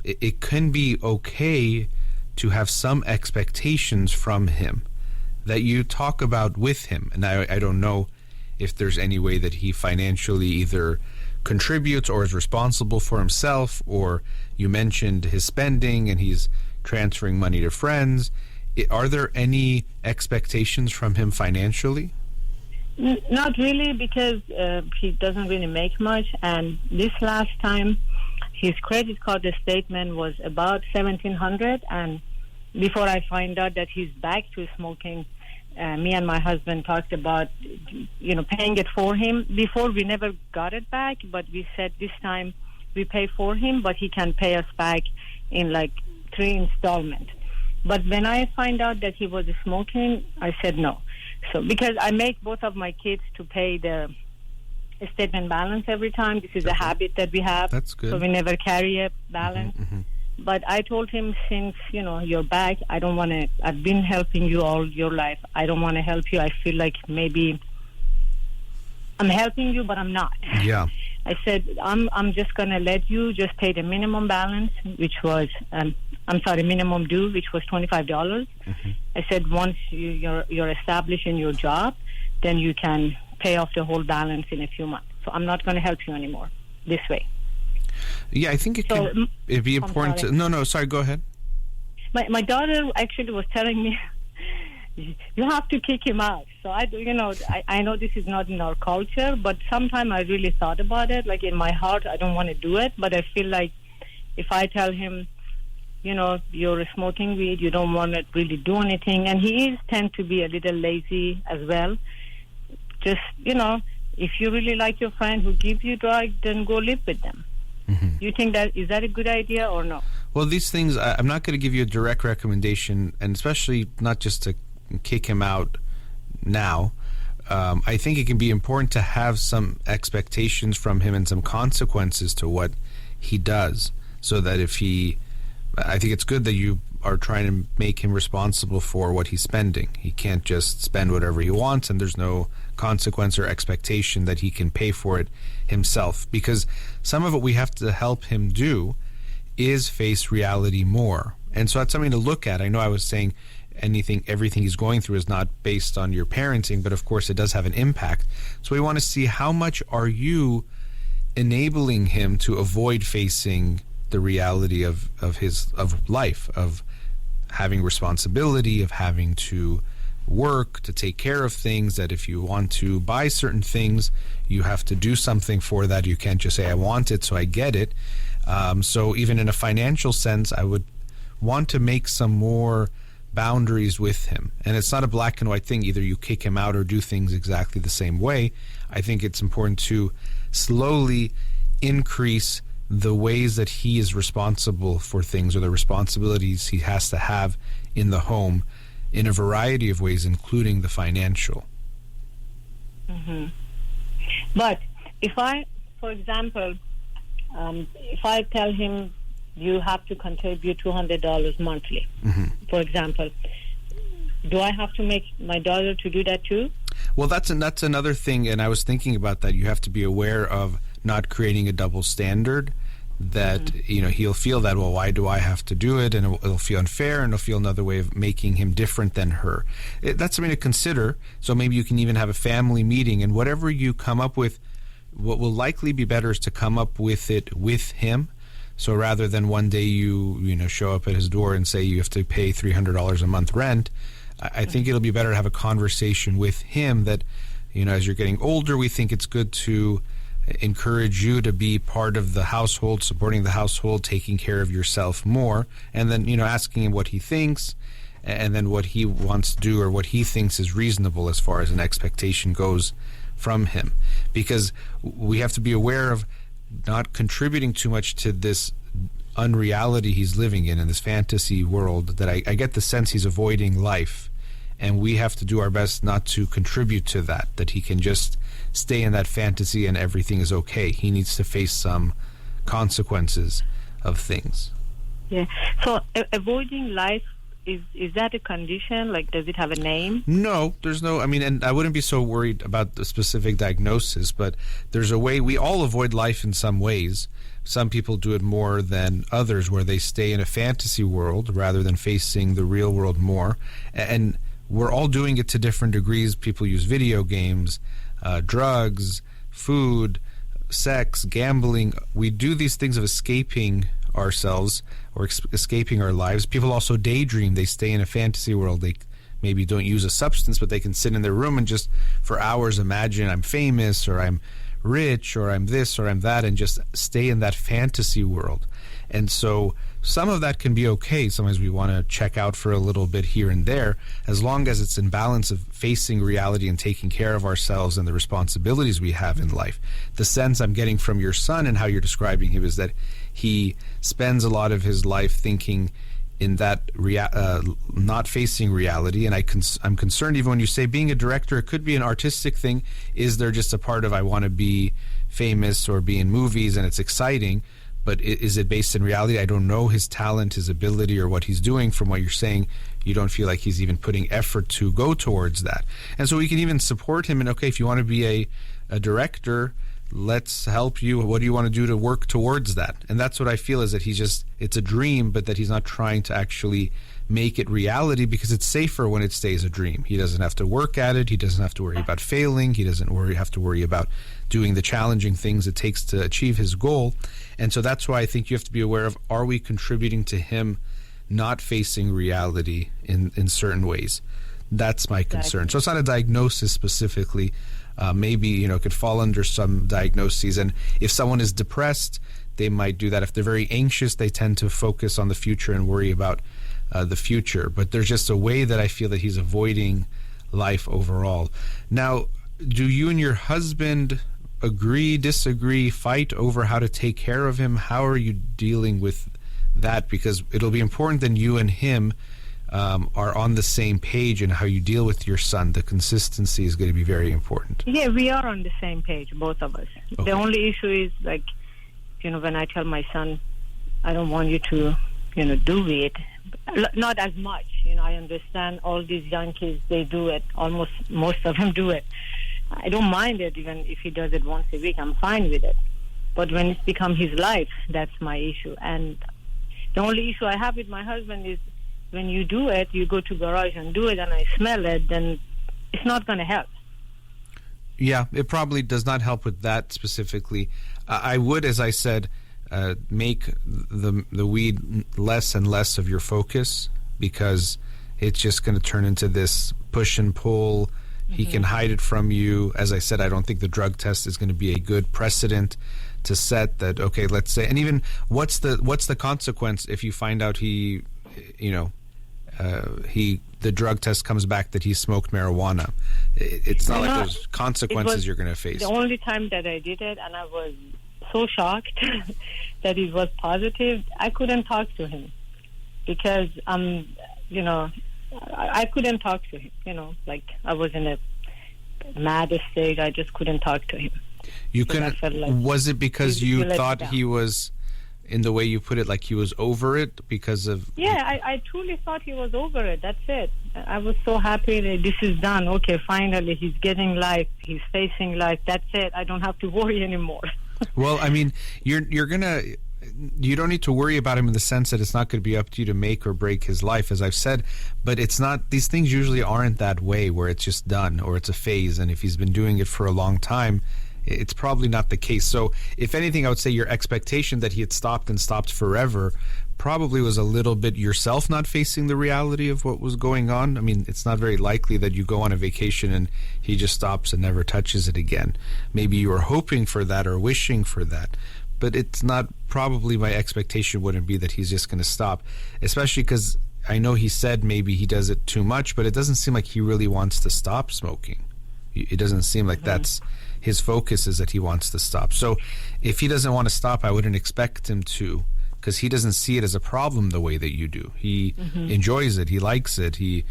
it can be okay to have some expectations from him that you talk about with him. And I don't know if there's any way that he financially either contributes or is responsible for himself, or you mentioned his spending and he's transferring money to friends. Are there any expectations from him financially? Not really, because he doesn't really make much. And this last time, his credit card statement was about $1,700. And before I find out that he's back to smoking, me and my husband talked about, paying it for him. Before, we never got it back, but we said this time we pay for him, but he can pay us back in like 3 installments. But when I find out that he was smoking, I said no. So because I make both of my kids to pay their statement balance every time. This is a habit that we have. That's good. So we never carry a balance. Mm-hmm. But I told him, since, you're back, I don't want to, I've been helping you all your life. I don't want to help you. I feel like maybe I'm helping you, but I'm not. Yeah. I said, I'm just going to let you just pay the minimum balance, which was, minimum due, which was $25. Mm-hmm. I said, once you're established in your job, then you can pay off the whole balance in a few months. So I'm not going to help you anymore this way. Yeah, I think it'd be important to... No, sorry, go ahead. My daughter actually was telling me, you have to kick him out. So I know this is not in our culture, but sometimes I really thought about it. Like in my heart, I don't want to do it, but I feel like if I tell him, you're smoking weed, you don't want to really do anything, and he tend to be a little lazy as well. Just, if you really like your friend who gives you drugs, then go live with them. Mm-hmm. You think is that a good idea or no? Well, these things, I'm not going to give you a direct recommendation, and especially not just to kick him out now. I think it can be important to have some expectations from him and some consequences to what he does, so that I think it's good that you are trying to make him responsible for what he's spending. He can't just spend whatever he wants, and there's no consequence or expectation that he can pay for it himself. Because some of what we have to help him do is face reality more. And so that's something to look at. I know I was saying everything he's going through is not based on your parenting, but of course it does have an impact. So we want to see, how much are you enabling him to avoid facing the reality of life, of having responsibility, of having to work, to take care of things, that if you want to buy certain things, you have to do something for that. You can't just say, I want it, so I get it. So even in a financial sense, I would want to make some more boundaries with him. And it's not a black and white thing. Either you kick him out or do things exactly the same way. I think it's important to slowly increase the ways that he is responsible for things, or the responsibilities he has to have in the home, in a variety of ways, including the financial. Mm-hmm. But if I, for example, if I tell him you have to contribute $200 monthly, mm-hmm. for example, do I have to make my daughter to do that too? Well, that's another thing, and I was thinking about that. You have to be aware of not creating a double standard, that he'll feel that, well, why do I have to do it, and it'll feel unfair, and it'll feel another way of making him different than her. That's something to consider. So maybe you can even have a family meeting, and whatever you come up with, what will likely be better is to come up with it with him. So rather than one day you show up at his door and say you have to pay $300 a month rent, I think it'll be better to have a conversation with him that, as you're getting older, we think it's good to encourage you to be part of the household, supporting the household, taking care of yourself more, and then asking him what he thinks, and then what he wants to do or what he thinks is reasonable as far as an expectation goes from him. Because we have to be aware of not contributing too much to this unreality he's living in this fantasy world, that I get the sense he's avoiding life, and we have to do our best not to contribute to that he can just stay in that fantasy and everything is okay. He needs to face some consequences of things. Yeah. So avoiding life, is that a condition? Like, does it have a name? No, there's no, and I wouldn't be so worried about the specific diagnosis, but there's a way. We all avoid life in some ways. Some people do it more than others, where they stay in a fantasy world rather than facing the real world more. And we're all doing it to different degrees. People use video games, drugs, food, sex, gambling. We do these things of escaping ourselves or escaping our lives. People also daydream. They stay in a fantasy world. They maybe don't use a substance, but they can sit in their room and just for hours imagine I'm famous or I'm rich or I'm this or I'm that, and just stay in that fantasy world. And so some of that can be okay. Sometimes we want to check out for a little bit here and there, as long as it's in balance of facing reality and taking care of ourselves and the responsibilities we have in life. The sense I'm getting from your son and how you're describing him is that he spends a lot of his life thinking in that not facing reality. And I'm concerned, even when you say being a director, it could be an artistic thing. Is there just a part of I want to be famous or be in movies and it's exciting, but is it based in reality? I don't know his talent, his ability, or what he's doing. From what you're saying, you don't feel like he's even putting effort to go towards that. And so we can even support him in, okay, if you want to be a director, let's help you. What do you want to do to work towards that? And that's what I feel, is that it's a dream, but that he's not trying to actually make it reality, because it's safer when it stays a dream. He doesn't have to work at it. He doesn't have to worry about failing. He doesn't have to worry about doing the challenging things it takes to achieve his goal. And so that's why I think you have to be aware of, are we contributing to him not facing reality in certain ways? That's my concern. So it's not a diagnosis specifically. Maybe, it could fall under some diagnoses. And if someone is depressed, they might do that. If they're very anxious, they tend to focus on the future and worry about the future. But there's just a way that I feel that he's avoiding life overall. Now, do you and your husband agree, disagree, fight over how to take care of him? How are you dealing with that? Because it'll be important that you and him are on the same page in how you deal with your son. The consistency is going to be very important. Yeah, we are on the same page, both of us. Okay. The only issue is, like, when I tell my son, I don't want you to, do it, not as much. I understand all these young kids, they do it. Most of them do it. I don't mind it, even if he does it once a week. I'm fine with it. But when it's become his life, that's my issue. And the only issue I have with my husband is, when you do it, you go to garage and do it, and I smell it, then it's not going to help. Yeah, it probably does not help with that specifically. I would, as I said, make the weed less and less of your focus, because it's just going to turn into this push and pull. He can hide it from you. As I said, I don't think the drug test is going to be a good precedent to set that, okay, let's say, and even what's the consequence if you find out the drug test comes back that he smoked marijuana? It's not like there's consequences you're going to face. The only time that I did it, and I was so shocked that it was positive, I couldn't talk to him, because I couldn't talk to him. Like, I was in a mad state. I just couldn't talk to him. You couldn't. Was it because you thought he was, in the way you put it, like he was over it because of... Yeah, I truly thought he was over it. That's it. I was so happy that this is done. Okay, finally, he's getting life. He's facing life. That's it. I don't have to worry anymore. Well, you're going to... You don't need to worry about him in the sense that it's not going to be up to you to make or break his life, as I've said. But it's not, these things usually aren't that way where it's just done or it's a phase. And if he's been doing it for a long time, it's probably not the case. So if anything, I would say your expectation that he had stopped and stopped forever probably was a little bit yourself not facing the reality of what was going on. I mean, it's not very likely that you go on a vacation and he just stops and never touches it again. Maybe you were hoping for that or wishing for that. But it's not, probably my expectation wouldn't be that he's just going to stop, especially because I know he said maybe he does it too much, but it doesn't seem like he really wants to stop smoking. It doesn't seem like that's his focus, is that he wants to stop. So if he doesn't want to stop, I wouldn't expect him to, because he doesn't see it as a problem the way that you do. He enjoys it. He likes it. He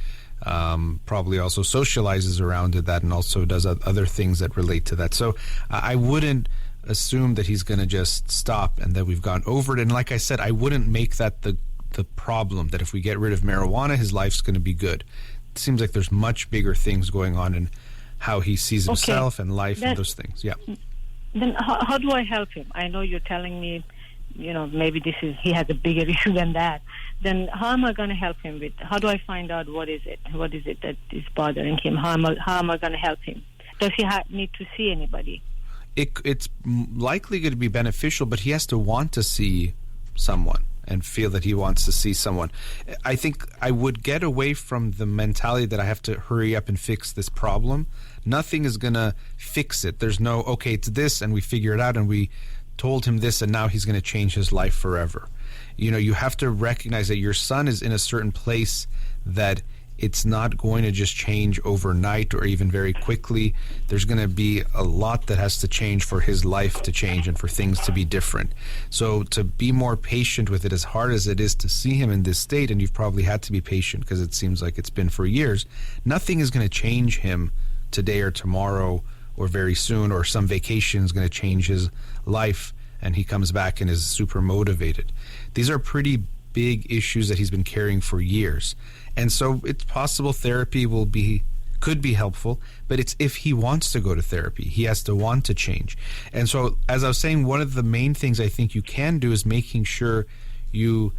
probably also socializes around it, that, and also does other things that relate to that. So I wouldn't assume that he's going to just stop and that we've gone over it. And like I said, I wouldn't make that the problem, that if we get rid of marijuana, his life's going to be good. It seems like there's much bigger things going on in how he sees himself and life and those things. Yeah. Then how do I help him? I know you're telling me, maybe he has a bigger issue than that. Then how am I going to help him with? How do I find out what is it that is bothering him? How am I going to help him? Does he need to see anybody? It's likely going to be beneficial, but he has to want to see someone and feel that he wants to see someone. I think I would get away from the mentality that I have to hurry up and fix this problem. Nothing is going to fix it. There's no, okay, it's this, and we figure it out, and we told him this, and now he's going to change his life forever. You have to recognize that your son is in a certain place that it's not going to just change overnight or even very quickly. There's going to be a lot that has to change for his life to change and for things to be different. So to be more patient with it, as hard as it is to see him in this state, and you've probably had to be patient because it seems like it's been for years, nothing is going to change him today or tomorrow or very soon, or some vacation is going to change his life and he comes back and is super motivated. These are pretty big issues that he's been carrying for years. And so it's possible therapy could be helpful, but it's if he wants to go to therapy. He has to want to change. And so, as I was saying, one of the main things I think you can do is making sure you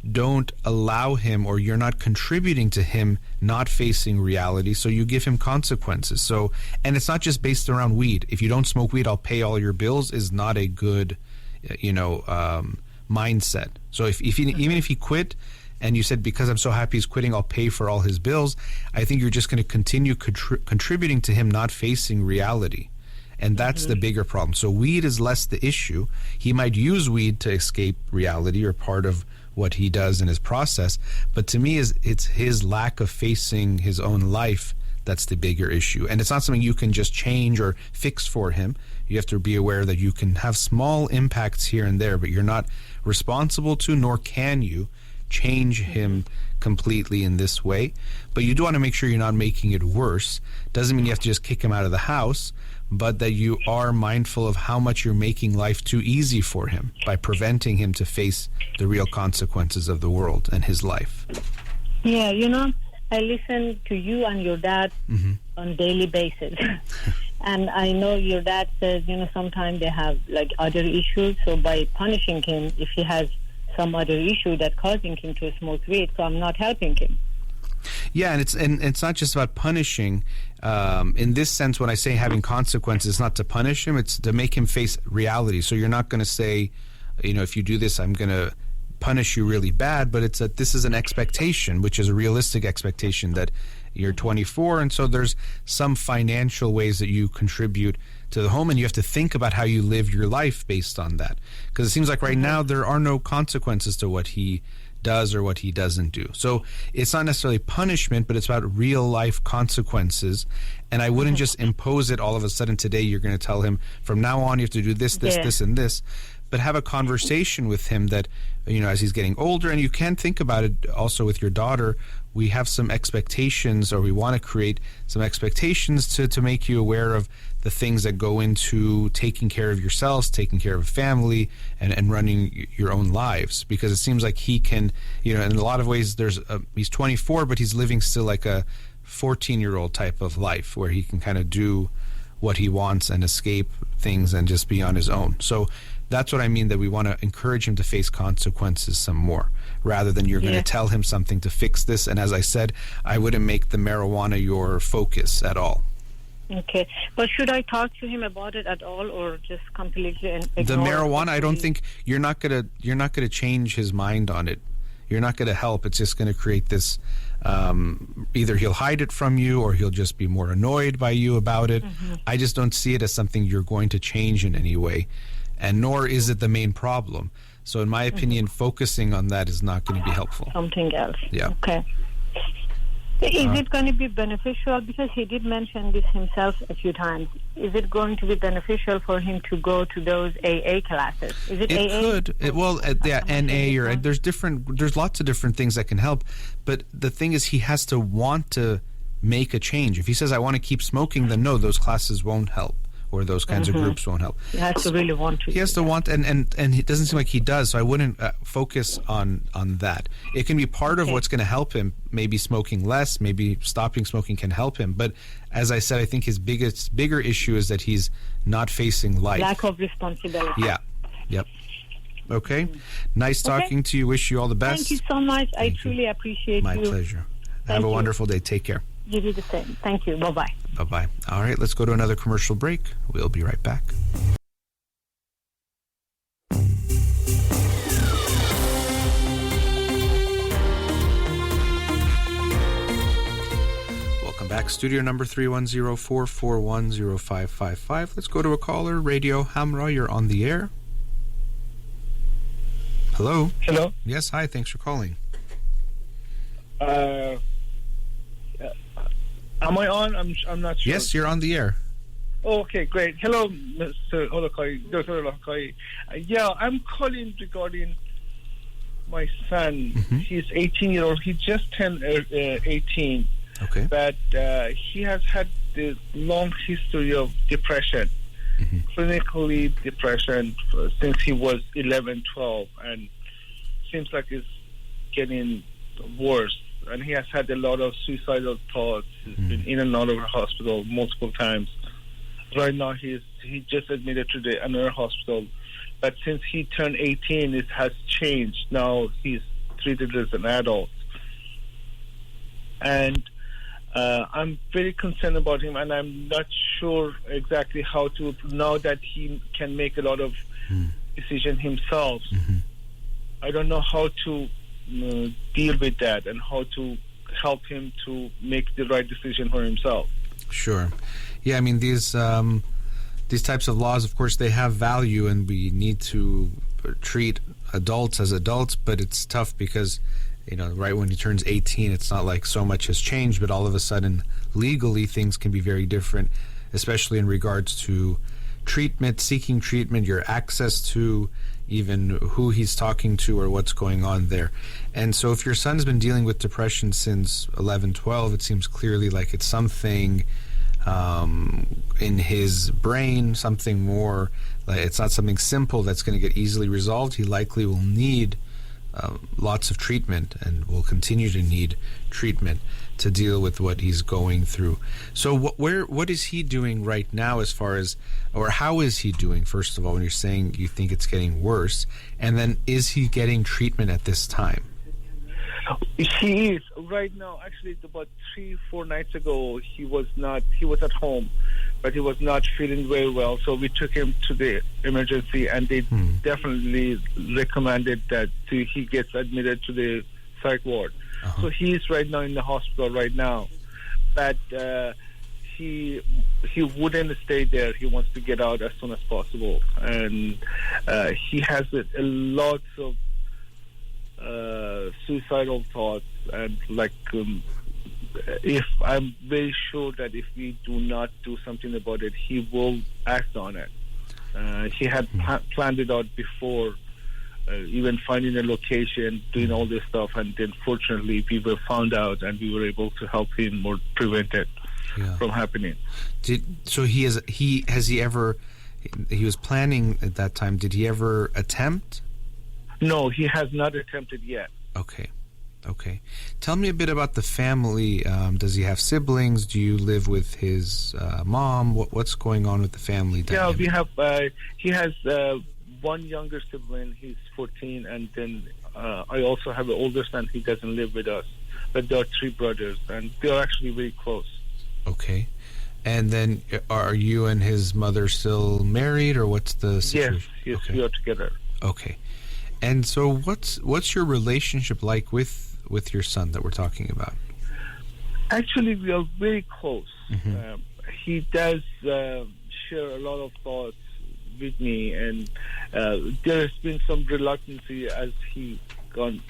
don't allow him, or you're not contributing to him not facing reality, so you give him consequences. So, and it's not just based around weed. If you don't smoke weed, I'll pay all your bills is not a good, mindset. So even if he quit, and you said, because I'm so happy he's quitting, I'll pay for all his bills, I think you're just going to continue contributing to him not facing reality. And that's the bigger problem. So weed is less the issue. He might use weed to escape reality, or part of what he does in his process. But to me, it's his lack of facing his own life that's the bigger issue. And it's not something you can just change or fix for him. You have to be aware that you can have small impacts here and there, but you're not responsible to, nor can you change him completely in this way. But you do want to make sure you're not making it worse. Doesn't mean you have to just kick him out of the house, but that you are mindful of how much you're making life too easy for him by preventing him to face the real consequences of the world and his life. Yeah, I listen to you and your dad on daily basis. And I know your dad says, sometimes they have like other issues. So by punishing him, if he has some other issue that causing him to smoke weed, so I'm not helping him. Yeah, and it's not just about punishing. In this sense, when I say having consequences, it's not to punish him, it's to make him face reality. So you're not going to say, if you do this, I'm going to punish you really bad, but it's that this is an expectation, which is a realistic expectation, that you're 24, and so there's some financial ways that you contribute to the home, and you have to think about how you live your life based on that. Because it seems like right now there are no consequences to what he does or what he doesn't do. So it's not necessarily punishment, but it's about real life consequences. And I wouldn't just impose it all of a sudden today. You're going to tell him from now on you have to do this, this, and this. But have a conversation with him that, as he's getting older, and you can think about it also with your daughter, we have some expectations, or we want to create some expectations to make you aware of the things that go into taking care of yourselves, taking care of a family, and running your own lives. Because it seems like he can, in a lot of ways, he's 24, but he's living still like a 14-year-old type of life where he can kind of do what he wants and escape things and just be on his own. So that's what I mean, that we want to encourage him to face consequences some more, rather than you're going to tell him something to fix this. And as I said, I wouldn't make the marijuana your focus at all. Okay, but should I talk to him about it at all, or just completely ignore the marijuana? I don't think you're not gonna change his mind on it. You're not gonna help. It's just gonna create this. Either he'll hide it from you, or he'll just be more annoyed by you about it. I just don't see it as something you're going to change in any way, and nor is it the main problem. So, in my opinion, focusing on that is not going to be helpful. Something else. Yeah. Okay. Is it going to be beneficial? Because he did mention this himself a few times. Is it going to be beneficial for him to go to those AA classes? Is it AA? It could. NA, or there's lots of different things that can help. But the thing is, he has to want to make a change. If he says, I want to keep smoking, then no, those classes won't help, or those kinds of groups won't help. He has to really want to. He has to want, and it doesn't seem like he does, so I wouldn't focus on that. It can be part of what's going to help him. Maybe smoking less, maybe stopping smoking can help him. But as I said, I think his bigger issue is that he's not facing life. Lack of responsibility. Yeah. Yep. Okay. Nice talking to you. Wish you all the best. Thank you so much. I truly appreciate My you. pleasure. Have a wonderful day. Take care. You do the same. Thank you. Bye-bye. Bye-bye. All right, let's go to another commercial break. We'll be right back. Welcome back. Studio number 310-441-0555. Let's go to a caller. Radio Hamra, you're on the air. Hello? Hello? Yes, hi. Thanks for calling. Am I on? I'm not sure. Yes, you're on the air. Oh, okay, great. Hello, Mr. Holakouee, Dr. Holakouee. I'm calling regarding my son. He's 18-year-old. He just turned 18. Okay. But he has had the long history of depression, clinically depression, since he was 11, 12, and seems like it's getting worse. And he has had a lot of suicidal thoughts. He's been in and out of the hospital multiple times. Right now, he just admitted to another hospital. But since he turned 18, it has changed. Now he's treated as an adult. And I'm very concerned about him, and I'm not sure exactly how to, now that he can make a lot of decisions himself. I don't know how to deal with that and how to help him to make the right decision for himself. Sure. Yeah, I mean, these types of laws, of course, they have value, and we need to treat adults as adults, but it's tough because, right when he turns 18, it's not like so much has changed, but all of a sudden, legally, things can be very different, especially in regards to treatment, seeking treatment, your access to even who he's talking to or what's going on there. And so if your son's been dealing with depression since 11, 12, it seems clearly like it's something in his brain, something more, like it's not something simple that's going to get easily resolved. He likely will need lots of treatment and will continue to need treatment to deal with what he's going through. So what is he doing right now, as far as, or how is he doing, first of all, when you're saying you think it's getting worse, and then is he getting treatment at this time? He is right now. Actually, about 3-4 nights ago, he was at home, but he was not feeling very well, so we took him to the emergency, and they definitely recommended that he gets admitted to the psych ward. So he is right now in the hospital right now, but he wouldn't stay there. He wants to get out as soon as possible, and he has a lot of suicidal thoughts, and if I'm very sure that if we do not do something about it, he will act on it. He had planned it out before, even finding a location, doing all this stuff, and then fortunately we were found out and we were able to help him or prevent it from happening. He was planning at that time, did he ever attempt? No, he has not attempted yet. Okay. Okay. Tell me a bit about the family. Does he have siblings? Do you live with his mom? What's going on with the family dynamic? Yeah, we have. He has one younger sibling. He's 14, and then I also have an older son. He doesn't live with us, but there are 3 brothers, and they are actually very close. Okay. And then are you and his mother still married, or what's the situation? Yes, okay. We are together. Okay. And so what's your relationship like with your son that we're talking about? Actually, we are very close. Mm-hmm. He does share a lot of thoughts with me, and there has been some reluctancy as he gone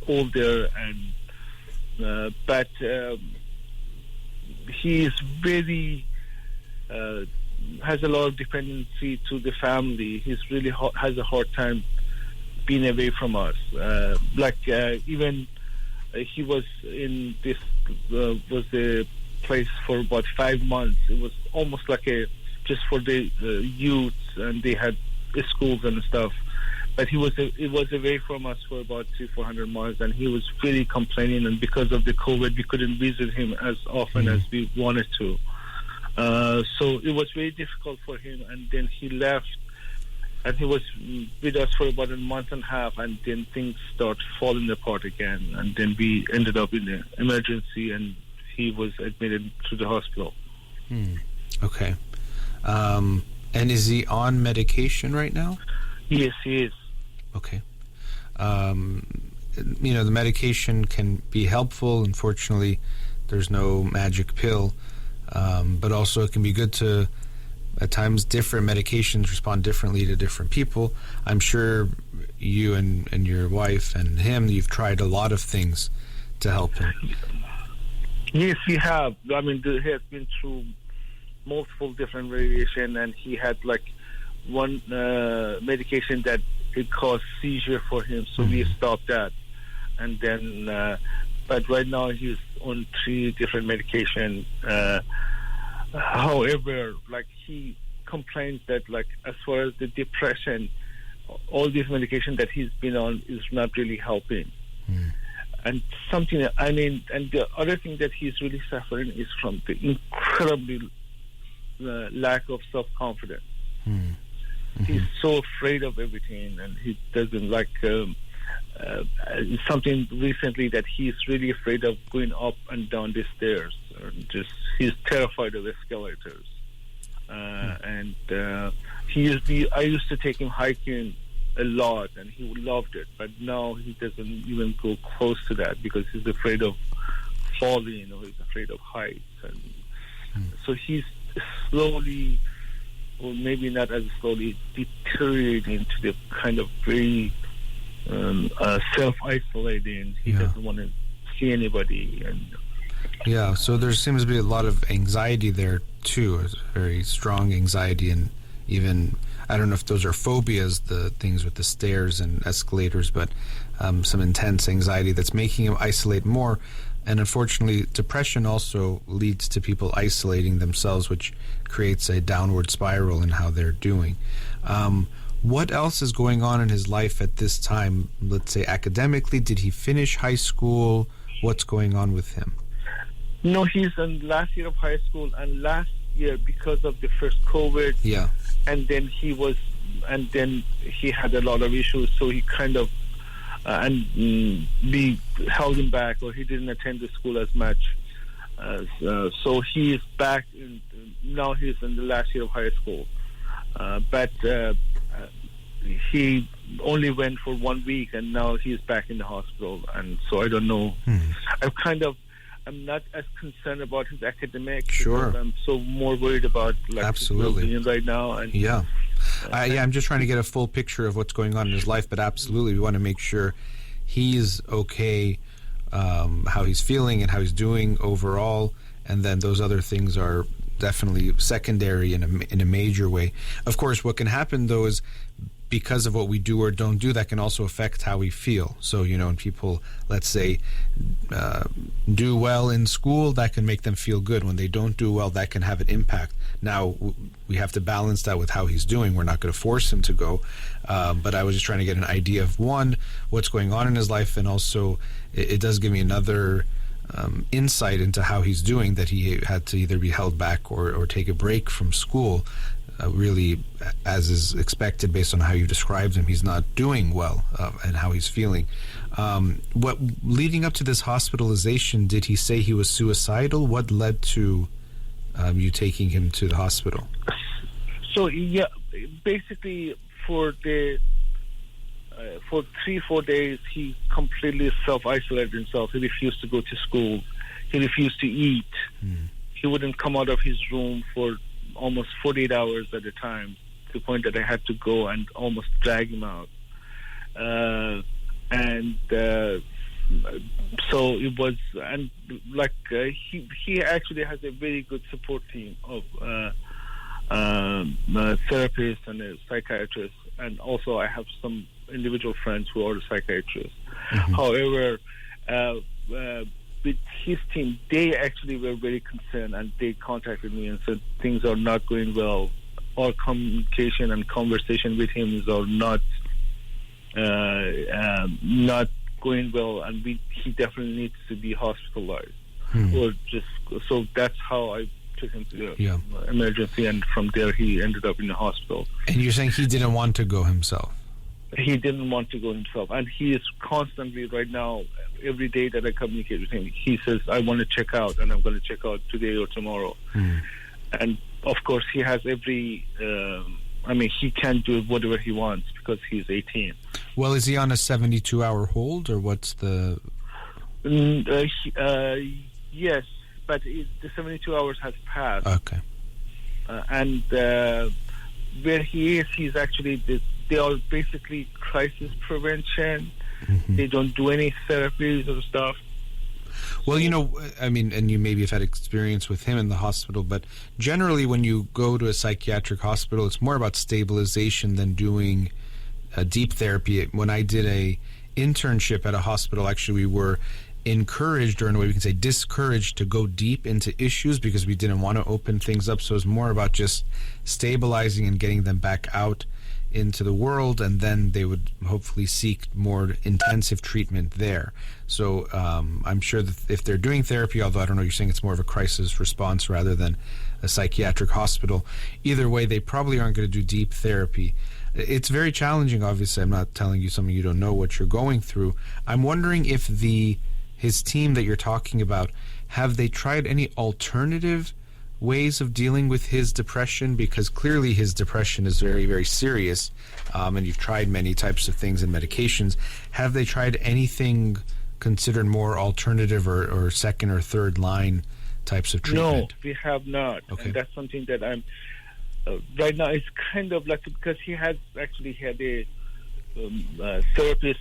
older, and but he is very has a lot of dependency to the family. He's really has a hard time being away from us. Even he was in this was a place for about 5 months. It was almost like just for the youth, and they had schools and stuff. But it was away from us for about 300-400 miles, and he was really complaining. And because of the COVID, we couldn't visit him as often as we wanted to. So it was very difficult for him. And then he left, and he was with us for about a month and a half, and then things started falling apart again. And then we ended up in the emergency, and he was admitted to the hospital. Okay. And is he on medication right now? Yes, he is. Okay. The medication can be helpful. Unfortunately, there's no magic pill. But also it can be good to, at times, different medications respond differently to different people. I'm sure you and your wife and him, you've tried a lot of things to help him. Yes, we have. I mean, he has been through multiple different variations, and he had one medication that it caused seizure for him, so we stopped that. And then, but right now he's on 3 different medications. However, he complains that, as far as the depression, all this medication that he's been on is not really helping. And and the other thing that he's really suffering is from the incredibly lack of self-confidence. He's so afraid of everything, and he doesn't like something recently that he's really afraid of going up and down the stairs. He's terrified of escalators. And I used to take him hiking a lot, and he loved it. But now he doesn't even go close to that because he's afraid of falling, or he's afraid of heights. And so he's slowly, or maybe not as slowly, deteriorating into the kind of very self-isolating. He doesn't want to see anybody. And so there seems to be a lot of anxiety there too, a very strong anxiety, and even, I don't know if those are phobias, the things with the stairs and escalators, but some intense anxiety that's making him isolate more. And unfortunately, depression also leads to people isolating themselves, which creates a downward spiral in how they're doing. What else is going on in his life at this time? Let's say academically, did he finish high school? What's going on with him? No, he's in last year of high school, and last year, because of the first COVID, and then he had a lot of issues, so he kind of we held him back, or he didn't attend the school as much. So he is back now he's in the last year of high school, but he only went for 1 week, and now he's back in the hospital. And so I don't know. I'm not as concerned about his academics. Sure. I'm so more worried about his well-being right now. And I'm just trying to get a full picture of what's going on in his life, but absolutely we want to make sure he's okay, how he's feeling and how he's doing overall, and then those other things are definitely secondary in a major way. Of course, what can happen though is because of what we do or don't do, that can also affect how we feel. So, when people, let's say, do well in school, that can make them feel good. When they don't do well, that can have an impact. Now, we have to balance that with how he's doing. We're not going to force him to go. But I was just trying to get an idea of, one, what's going on in his life, and also it does give me another insight into how he's doing, that he had to either be held back or take a break from school. Really, as is expected based on how you described him, he's not doing well and how he's feeling. What leading up to this hospitalization, did he say he was suicidal? What led to you taking him to the hospital? So, yeah, basically for 3-4 days, he completely self-isolated himself. He refused to go to school. He refused to eat. He wouldn't come out of his room for almost 48 hours at a time, to the point that I had to go and almost drag him out. So it was, and like he actually has a very good support team of therapists and a psychiatrist, and also I have some individual friends who are psychiatrists. However, with his team, they actually were very concerned, and they contacted me and said things are not going well. Our communication and conversation with him is not going well, and he definitely needs to be hospitalized. Or just so that's how I took him to the emergency, and from there he ended up in the hospital. And you're saying he didn't want to go himself? He didn't want to go himself, and he is constantly right now. Every day that I communicate with him, he says, I want to check out, and I'm going to check out today or tomorrow. And of course, he has every, he can do whatever he wants because he's 18. Well, is he on a 72-hour hold, or what's the... Yes, but the 72 hours has passed. Okay. And where he is, he's actually, they are basically crisis prevention. They don't do any therapies or stuff. Well, and you maybe have had experience with him in the hospital, but generally when you go to a psychiatric hospital, it's more about stabilization than doing deep therapy. When I did a internship at a hospital, actually we were encouraged, or in a way we can say discouraged, to go deep into issues because we didn't want to open things up. So it was more about just stabilizing and getting them back out into the world, and then they would hopefully seek more intensive treatment there. So I'm sure that if they're doing therapy, although I don't know, you're saying it's more of a crisis response rather than a psychiatric hospital, either way they probably aren't going to do deep therapy. It's very challenging, obviously. I'm not telling you something you don't know what you're going through. I'm wondering if his team that you're talking about, have they tried any alternative ways of dealing with his depression? Because clearly his depression is very, very serious, and you've tried many types of things and medications. Have they tried anything considered more alternative or second or third line types of treatment? No, we have not. Okay. And that's something that I'm right now. It's kind of like, because he had a therapist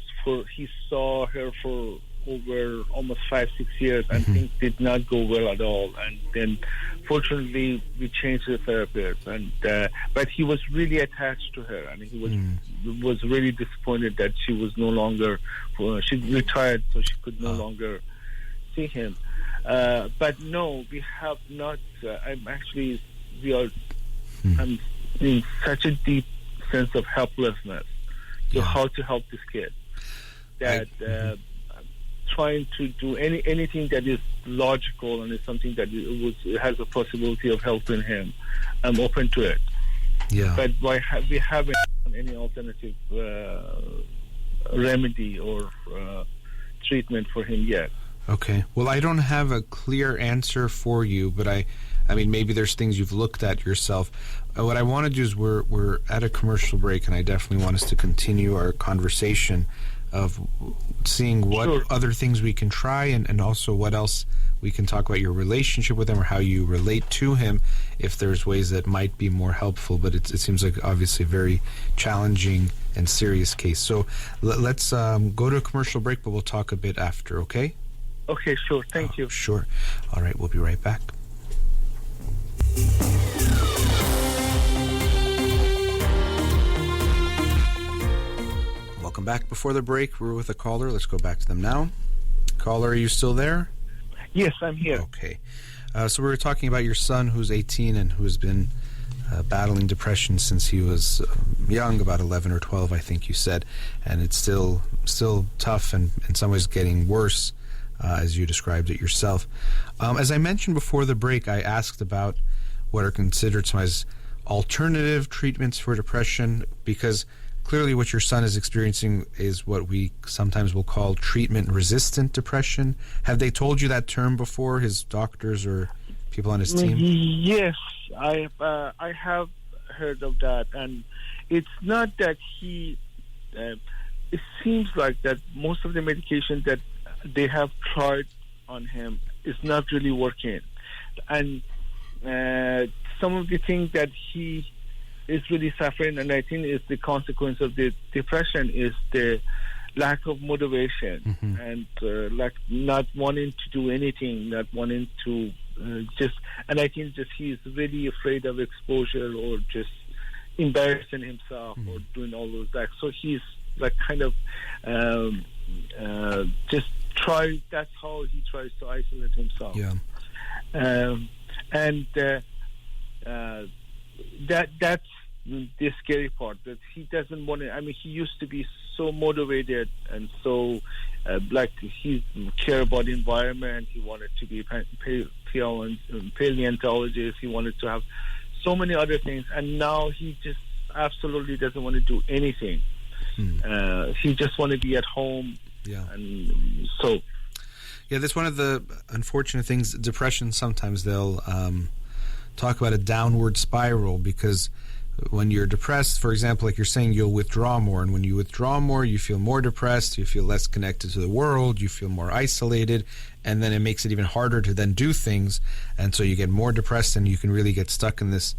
he saw her for over almost 5-6 years, and things did not go well at all. And then fortunately we changed the therapist, and but he was really attached to her, and he was really disappointed that she was no longer she retired, so she could no longer see him. But no, we have not. I'm in such a deep sense of helplessness to how to help this kid that trying to do anything that is logical and is something that has a possibility of helping him. I'm open to it. Yeah. But we haven't done any alternative remedy or treatment for him yet. Okay. Well, I don't have a clear answer for you, but I mean, maybe there's things you've looked at yourself. What I want to do is we're at a commercial break, and I definitely want us to continue our conversation of seeing what other things we can try, and also what else we can talk about your relationship with him or how you relate to him, if there's ways that might be more helpful. But it seems like obviously a very challenging and serious case. So let's go to a commercial break, but we'll talk a bit after, okay? Okay, sure. Thank you. Sure. All right, we'll be right back. Welcome back. Before the break, we were with a caller. Let's go back to them now. Caller, are you still there? Yes, I'm here. Okay. So we were talking about your son who's 18 and who's been battling depression since he was young, about 11 or 12, I think you said. And it's still tough and in some ways getting worse, as you described it yourself. As I mentioned before the break, I asked about what are considered some alternative treatments for depression, because clearly what your son is experiencing is what we sometimes will call treatment-resistant depression. Have they told you that term before, his doctors or people on his team? Yes, I have heard of that, and it's not that he. It seems like that most of the medication that they have tried on him is not really working, and some of the things that he is really suffering, and I think is the consequence of the depression, is the lack of motivation and like not wanting to do anything, not wanting to and I think just he's really afraid of exposure or just embarrassing himself or doing all those that. So he's like kind of just that's how he tries to isolate himself. Yeah. And that's the scary part, that he doesn't want to. I mean, he used to be so motivated and so like he cared about the environment. He wanted to be paleontologist. He wanted to have so many other things, and now he just absolutely doesn't want to do anything. He just want to be at home. Yeah. And so. Yeah, that's one of the unfortunate things. Depression, sometimes they'll talk about a downward spiral, because when you're depressed, for example, like you're saying, you'll withdraw more. And when you withdraw more, you feel more depressed, you feel less connected to the world, you feel more isolated, and then it makes it even harder to then do things. And so you get more depressed and you can really get stuck in this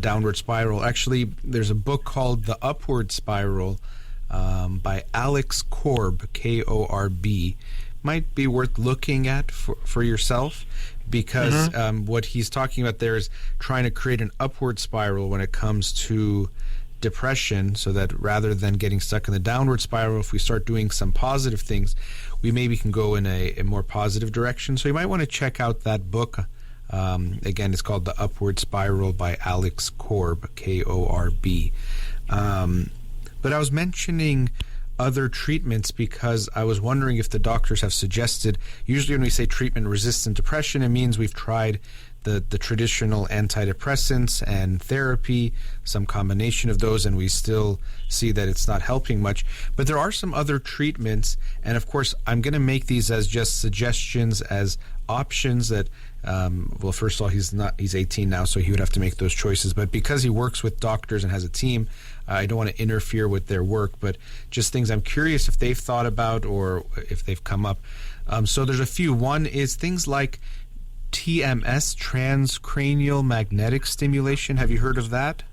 downward spiral. Actually, there's a book called The Upward Spiral by Alex Korb, K-O-R-B. Might be worth looking at for yourself, because what he's talking about there is trying to create an upward spiral when it comes to depression, so that rather than getting stuck in the downward spiral, if we start doing some positive things, we maybe can go in a more positive direction. So you might want to check out that book. Again, it's called The Upward Spiral by Alex Korb, K-O-R-B. But I was mentioning other treatments because I was wondering if the doctors have suggested, usually when we say treatment-resistant depression, it means we've tried the traditional antidepressants and therapy, some combination of those, and we still see that it's not helping much. But there are some other treatments, and of course I'm going to make these as just suggestions, as options that well, first of all, he's 18 now, so he would have to make those choices. But because he works with doctors and has a team, I don't want to interfere with their work, but just things I'm curious if they've thought about or if they've come up. So there's a few. One is things like TMS, transcranial magnetic stimulation. Have you heard of that?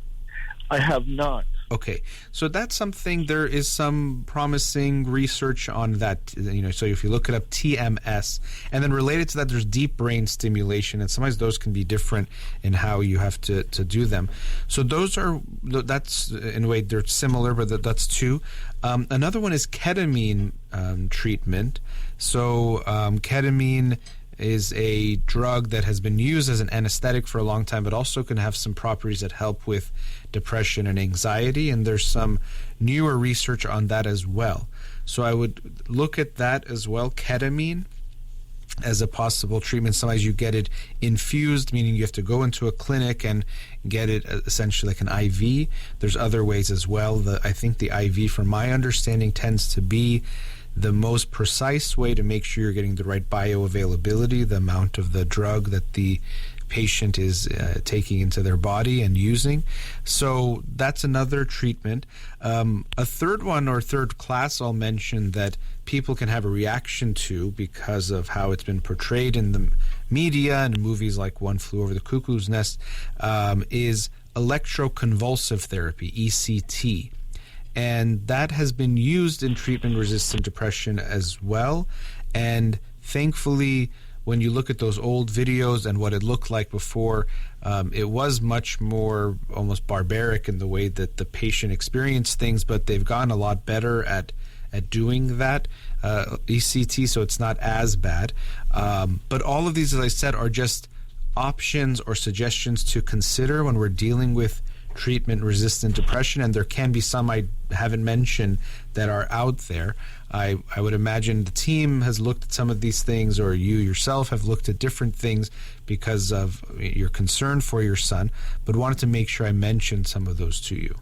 I have not. Okay, so that's something, there is some promising research on that, so if you look it up, TMS, and then related to that, there's deep brain stimulation, and sometimes those can be different in how you have to do them. So that's, in a way, they're similar, but that's two. Another one is ketamine treatment. So ketamine is a drug that has been used as an anesthetic for a long time, but also can have some properties that help with depression and anxiety, and there's some newer research on that as well. So I would look at that as well, ketamine, as a possible treatment. Sometimes you get it infused, meaning you have to go into a clinic and get it essentially like an IV. There's other ways as well. I think the IV, from my understanding, tends to be the most precise way to make sure you're getting the right bioavailability, the amount of the drug that the patient is taking into their body and using. So that's another treatment. A third one, or third class, I'll mention that people can have a reaction to because of how it's been portrayed in the media and movies like One Flew Over the Cuckoo's Nest, is electroconvulsive therapy, ECT. And that has been used in treatment-resistant depression as well. And thankfully, when you look at those old videos and what it looked like before, it was much more almost barbaric in the way that the patient experienced things, but they've gotten a lot better at doing that ECT, so it's not as bad. But all of these, as I said, are just options or suggestions to consider when we're dealing with treatment-resistant depression, and there can be some I haven't mentioned that are out there. I would imagine the team has looked at some of these things, or you yourself have looked at different things because of your concern for your son, but wanted to make sure I mentioned some of those to you.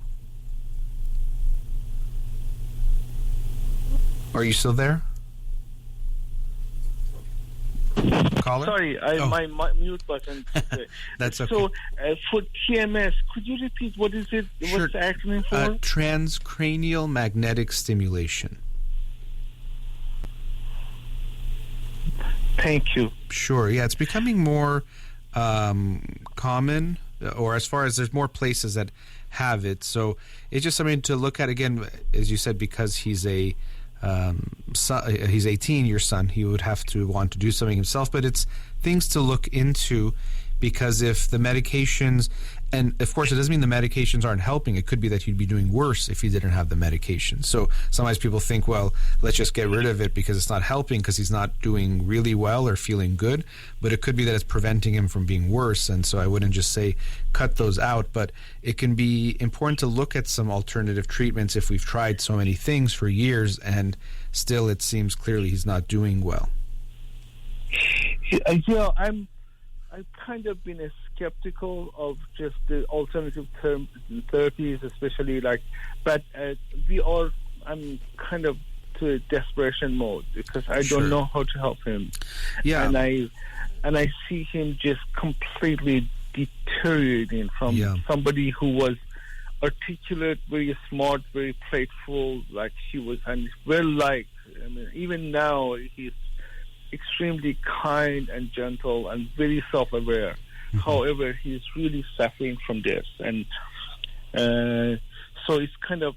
Are you still there? Caller? Sorry, my mute button. That's okay. So, for TMS, could you repeat what is it? Sure. What's the acronym for? Transcranial magnetic stimulation. Thank you. Sure. Yeah, it's becoming more common, or as far as there's more places that have it. So it's just something to look at. Again, as you said, because he's he's 18, your son, he would have to want to do something himself, but it's things to look into, because if the medications, and of course it doesn't mean the medications aren't helping, it could be that he'd be doing worse if he didn't have the medication. So sometimes people think, well, let's just get rid of it because it's not helping, because he's not doing really well or feeling good, but it could be that it's preventing him from being worse. And so I wouldn't just say cut those out, but it can be important to look at some alternative treatments if we've tried so many things for years and still it seems clearly he's not doing well. I've kind of been skeptical of just the alternative therapies, especially but I'm kind of to desperation mode because I don't know how to help him. Yeah. And I see him just completely deteriorating from somebody who was articulate, very smart, very playful, like he was, and well liked. I mean, even now he's extremely kind and gentle and very self-aware. Mm-hmm. However, he's really suffering from this, and so it's kind of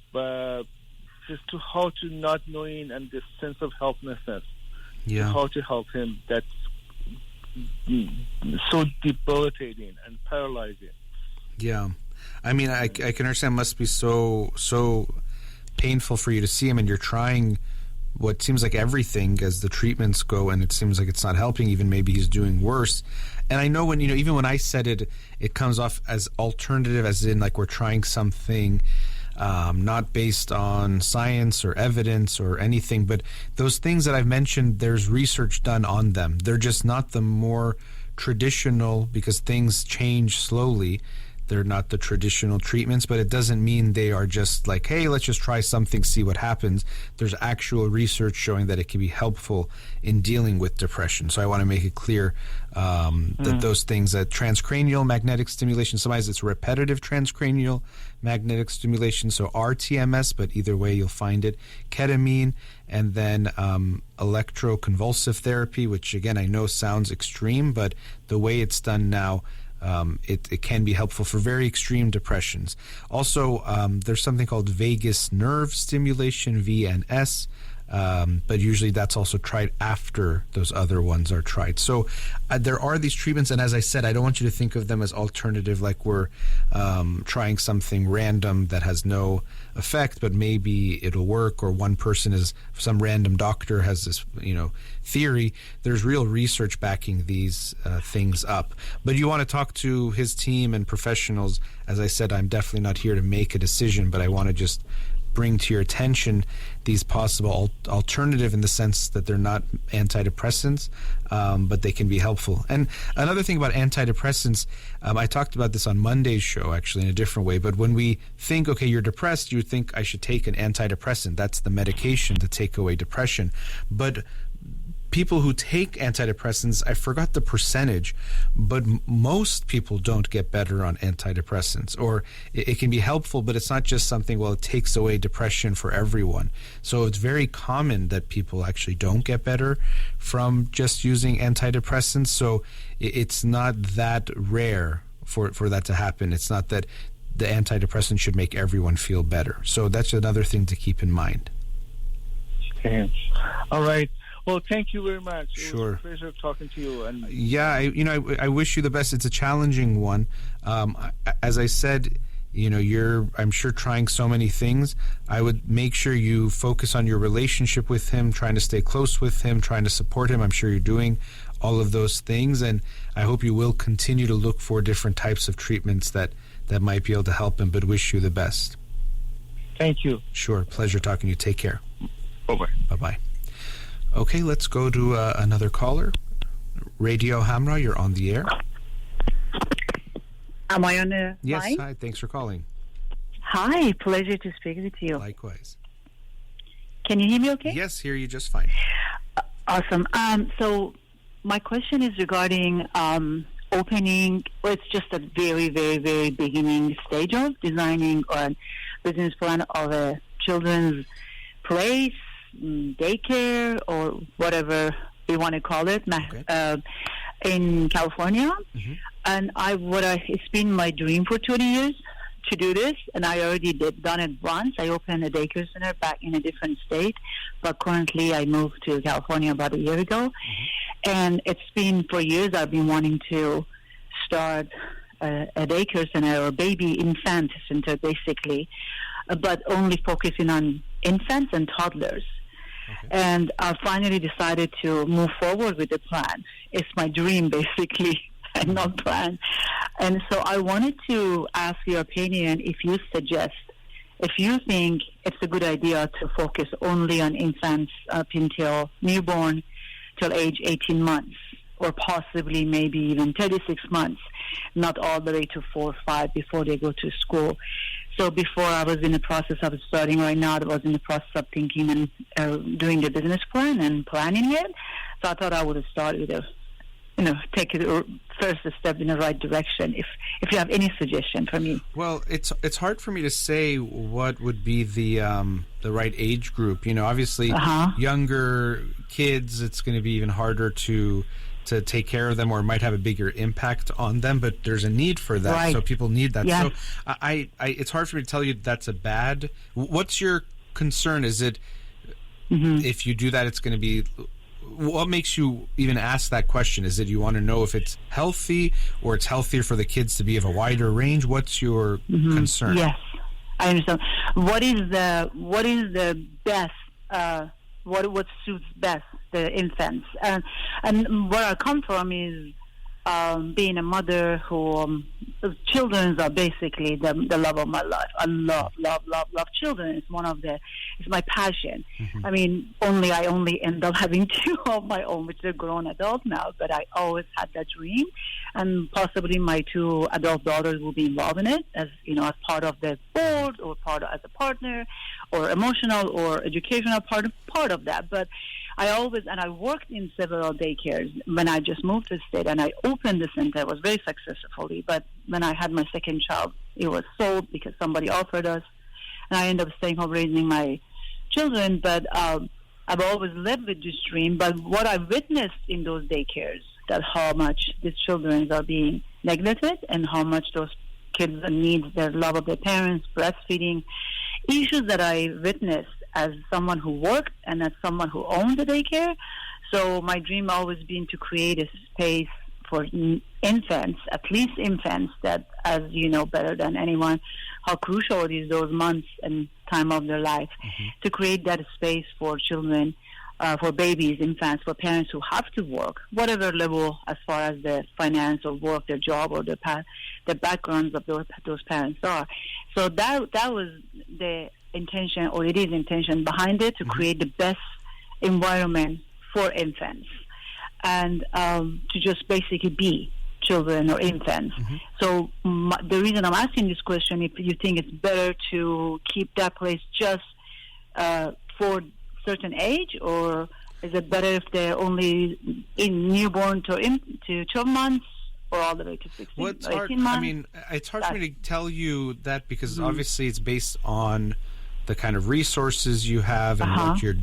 just to how to not knowing and this sense of helplessness. Yeah. How to help him. That's so debilitating and paralyzing. Yeah, I mean, I can understand. It must be so painful for you to see him, and you're trying what seems like everything as the treatments go, and it seems like it's not helping. Even maybe he's doing worse. And I know when even when I said it, it comes off as alternative, as in like we're trying something not based on science or evidence or anything. But those things that I've mentioned, there's research done on them. They're just not the more traditional, because things change slowly. They're not the traditional treatments, but it doesn't mean they are just like, hey, let's just try something, see what happens. There's actual research showing that it can be helpful in dealing with depression. So I want to make it clear that those things, that transcranial magnetic stimulation, sometimes it's repetitive transcranial magnetic stimulation, so RTMS, but either way you'll find it, ketamine, and then electroconvulsive therapy, which again I know sounds extreme, but the way it's done now, it can be helpful for very extreme depressions. Also, there's something called vagus nerve stimulation, VNS, but usually that's also tried after those other ones are tried. So there are these treatments, and as I said, I don't want you to think of them as alternative, like we're trying something random that has no effect, but maybe it'll work, or one person is, some random doctor has this theory. There's real research backing these things up. But you want to talk to his team and professionals. As I said, I'm definitely not here to make a decision, but I want to just bring to your attention these possible alternative, in the sense that they're not antidepressants, but they can be helpful. And another thing about antidepressants, I talked about this on Monday's show, actually, in a different way, but when we think, okay, you're depressed, you think I should take an antidepressant. That's the medication to take away depression. But people who take antidepressants, I forgot the percentage, but most people don't get better on antidepressants. Or it can be helpful, but it's not just something, well, it takes away depression for everyone. So it's very common that people actually don't get better from just using antidepressants. So it's not that rare for that to happen. It's not that the antidepressant should make everyone feel better. So that's another thing to keep in mind. Okay. All right. Well, thank you very much. It Sure. was a pleasure talking to you. And Yeah, I wish you the best. It's a challenging one. As I said, you're, I'm sure, trying so many things. I would make sure you focus on your relationship with him, trying to stay close with him, trying to support him. I'm sure you're doing all of those things, and I hope you will continue to look for different types of treatments that might be able to help him, but wish you the best. thank you. Sure. Pleasure talking to you. Take care. Bye-bye. Bye-bye. Okay, let's go to another caller. Radio Hamra, you're on the air. Am I on the Yes, line? hi. Thanks for calling. Hi, pleasure to speak with you. Likewise. Can you hear me okay? Yes, hear you just fine. Awesome. So my question is regarding opening, well, it's just a very, very, very beginning stage of designing a business plan of a children's place, daycare, or whatever we want to call it, Okay. in California. Mm-hmm. And it's been my dream for 20 years to do this, and I already done it once. I opened a daycare center back in a different state, but currently I moved to California about a year ago. Mm-hmm. And it's been for years I've been wanting to start a daycare center or baby infant center, basically, but only focusing on infants and toddlers. Okay. And I finally decided to move forward with the plan. It's my dream, basically, and not plan. And so I wanted to ask your opinion if you think it's a good idea to focus only on infants up until newborn till age 18 months, or possibly maybe even 36 months, not all the way to 4 or 5 before they go to school. So before I was in the process of starting right now, I was in the process of thinking and doing the business plan and planning it. So I thought I would start with take it first step in the right direction. If you have any suggestion for me. Well, it's hard for me to say what would be the right age group. Obviously, younger kids, it's going to be even harder to take care of them, or might have a bigger impact on them. But there's a need for that, right. So people need that. Yeah. So I it's hard for me to tell you that's a bad. What's your concern? Is it if you do that, it's going to be. What makes you even ask that question? Is it you want to know if it's healthy, or it's healthier for the kids to be of a wider range? What's your concern? Yes, I understand. What is the best? What suits best the infants? And where I come from is being a mother who children are basically the love of my life. I love children. It's my passion. I mean, I only end up having 2 of my own, which are grown adults now, but I always had that dream, and possibly my 2 adult daughters will be involved in it as part of the board, or as a partner, or emotional or educational part of that. But I worked in several daycares when I just moved to the state, and I opened the center. It was very successfully, but when I had my second child, it was sold because somebody offered us, and I ended up staying home raising my children. But I've always lived with this dream. But what I witnessed in those daycares, that how much these children are being neglected, and how much those kids need the love of their parents, breastfeeding, issues that I witnessed as someone who worked and as someone who owned the daycare. So my dream always been to create a space for infants, at least infants, that, as you know better than anyone, how crucial it is those months and time of their life, to create that space for children, for babies, infants, for parents who have to work, whatever level as far as the finance or work, their job, or the backgrounds of those parents are. So that was the intention, or it is intention behind it, to create the best environment for infants, and to just basically be children or infants. So the reason I'm asking this question, if you think it's better to keep that place just for certain age, or is it better if they're only in newborn to 12 months, or all the way to 16 well, it's or 18 hard, months? I mean, it's hard for me to tell you that, because obviously it's based on the kind of resources you have and what you're,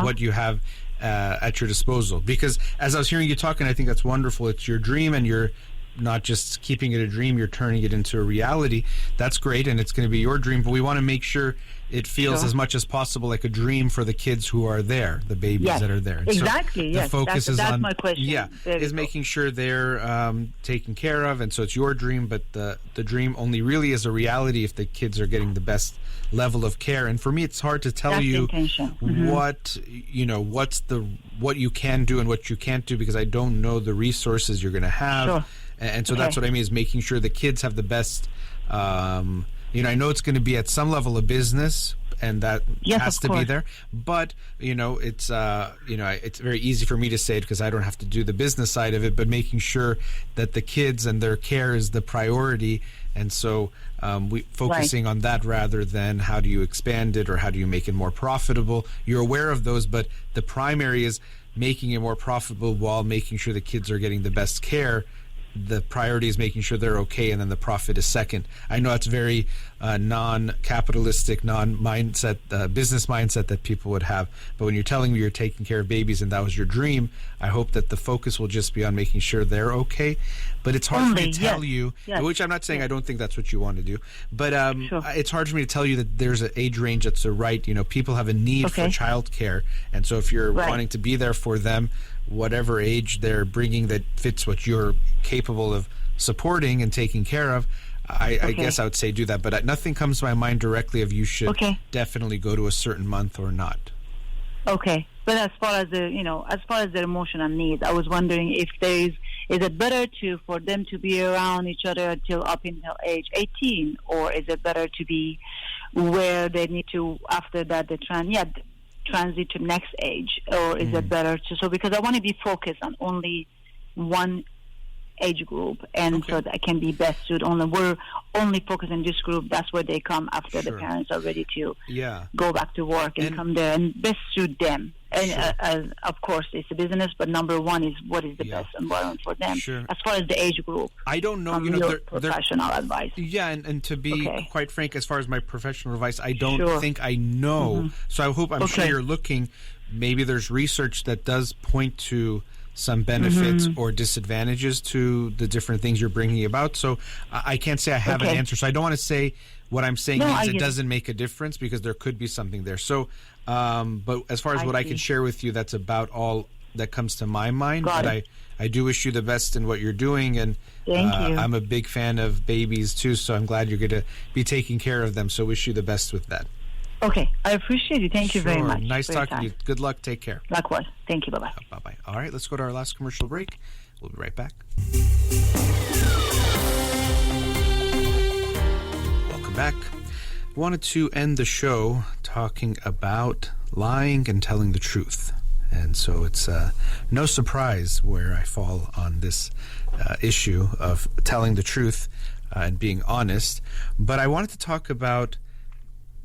what you have at your disposal. Because as I was hearing you talking, I think that's wonderful. It's your dream, and you're not just keeping it a dream, you're turning it into a reality. That's great, and it's going to be your dream, but we want to make sure it feels as much as possible like a dream for the kids who are there, the babies that are there. And exactly. So the focus that's on my question. is making sure they're taken care of, and so it's your dream, but the dream only really is a reality if the kids are getting the best level of care. And for me, it's hard to tell you what what you can do and what you can't do, because I don't know the resources you're going to have. And so that's what I mean, is making sure the kids have the best. I know it's going to be at some level of business, and that has to be there. But it's it's very easy for me to say it because I don't have to do the business side of it. But making sure that the kids and their care is the priority, and so we focusing on that rather than how do you expand it or how do you make it more profitable. You're aware of those, but the primary is making it more profitable while making sure the kids are getting the best care. The priority is making sure they're okay, and then the profit is second. I know it's very non-capitalistic, non-mindset, business mindset that people would have. But when you're telling me you're taking care of babies and that was your dream, I hope that the focus will just be on making sure they're okay. But it's hard for me to tell you, which I'm not saying I don't think that's what you want to do, but it's hard for me to tell you that there's an age range that's the right. People have a need for childcare, and so if you're wanting to be there for them, whatever age they're bringing that fits what you're capable of supporting and taking care of, I guess I would say do that. But nothing comes to my mind directly of you should definitely go to a certain month or not. Okay, but as far as their emotional needs, I was wondering if is it better for them to be around each other until age 18, or is it better to be where they need to after that transit to next age, or is it better to because I want to be focused on only one age group, and so that I can be best suited we're only focused on this group. That's where they come after the parents are ready to go back to work and come there and best suit them. And of course it's a business, but number one is what is the best environment for them as far as the age group. I don't know, professional advice. And to be quite frank, as far as my professional advice, I don't think I know. So I'm sure you're looking, maybe there's research that does point to some benefits or disadvantages to the different things you're bringing about. So I can't say I have an answer. So I don't want to say what I'm saying means it doesn't make a difference, because there could be something there. So, but as far as what I can share with you, that's about all that comes to my mind. But I do wish you the best in what you're doing, and thank you. I'm a big fan of babies too, so I'm glad you're going to be taking care of them. So wish you the best with that. Okay, I appreciate it. Thank you very much. Nice talking to you. Good luck. Take care. Likewise. Thank you. Bye-bye. Bye-bye. All right, let's go to our last commercial break. We'll be right back. Welcome back. Wanted to end the show talking about lying and telling the truth. And so it's no surprise where I fall on this issue of telling the truth and being honest. But I wanted to talk about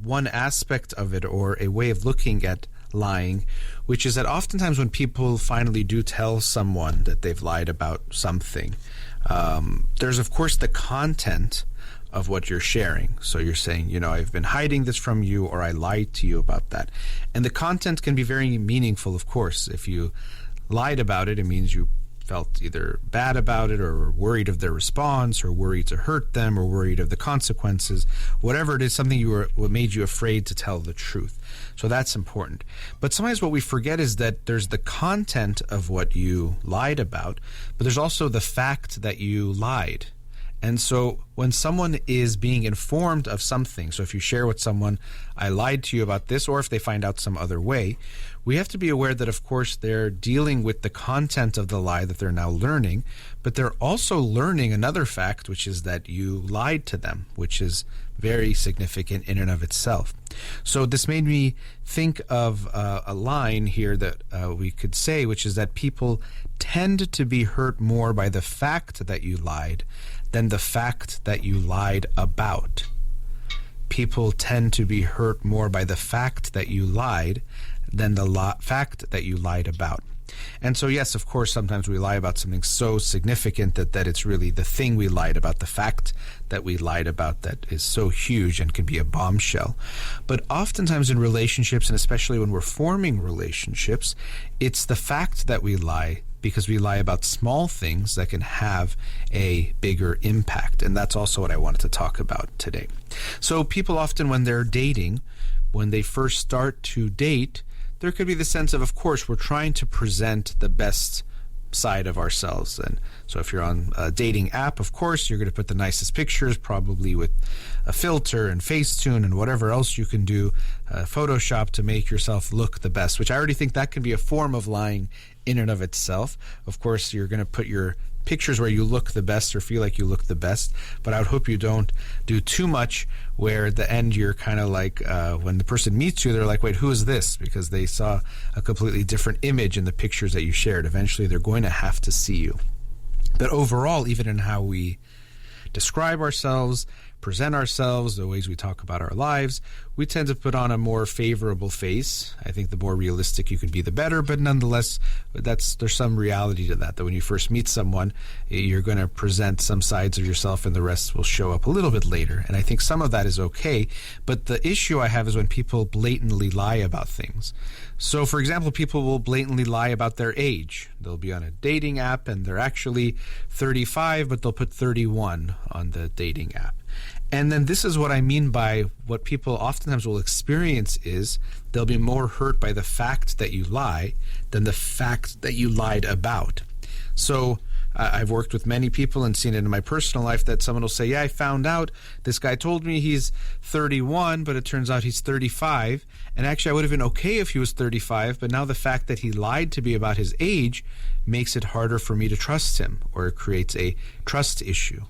one aspect of it, or a way of looking at lying, which is that oftentimes when people finally do tell someone that they've lied about something, there's of course the content of what you're sharing. So you're saying, I've been hiding this from you, or I lied to you about that. And the content can be very meaningful, of course. If you lied about it, it means you felt either bad about it, or worried of their response, or worried to hurt them, or worried of the consequences. Whatever it is, what made you afraid to tell the truth. So that's important. But sometimes what we forget is that there's the content of what you lied about, but there's also the fact that you lied. And so when someone is being informed of something, so if you share with someone, I lied to you about this, or if they find out some other way, we have to be aware that, of course, they're dealing with the content of the lie that they're now learning, but they're also learning another fact, which is that you lied to them, which is very significant in and of itself. So this made me think of a line here that we could say, which is that people tend to be hurt more by the fact that you lied than the fact that you lied about. People tend to be hurt more by the fact that you lied than the fact that you lied about. And so, yes, of course, sometimes we lie about something so significant that it's really the thing we lied about, the fact that we lied about that is so huge and can be a bombshell. But oftentimes in relationships, and especially when we're forming relationships, it's the fact that we lie because we lie about small things that can have a bigger impact. And that's also what I wanted to talk about today. So people often, when they're dating, when they first start to date, there could be the sense of course, we're trying to present the best side of ourselves. And so if you're on a dating app, of course, you're going to put the nicest pictures, probably with a filter and Facetune and whatever else you can do, Photoshop, to make yourself look the best, which I already think that can be a form of lying in and of itself. Of course, you're going to put your pictures where you look the best or feel like you look the best, but I would hope you don't do too much where at the end you're kind of like, when the person meets you, they're like, wait, who is this? Because they saw a completely different image in the pictures that you shared. Eventually they're going to have to see you. But overall, even in how we describe ourselves, present ourselves, the ways we talk about our lives, we tend to put on a more favorable face. I think the more realistic you can be, the better, but nonetheless, there's some reality to that when you first meet someone, you're going to present some sides of yourself and the rest will show up a little bit later. And I think some of that is okay, but the issue I have is when people blatantly lie about things. So, for example, people will blatantly lie about their age. They'll be on a dating app and they're actually 35, but they'll put 31 on the dating app. And then this is what I mean by what people oftentimes will experience is they'll be more hurt by the fact that you lie than the fact that you lied about. So I've worked with many people and seen it in my personal life that someone will say, yeah, I found out this guy told me he's 31, but it turns out he's 35. And actually, I would have been okay if he was 35, but now the fact that he lied to me about his age makes it harder for me to trust him, or it creates a trust issue.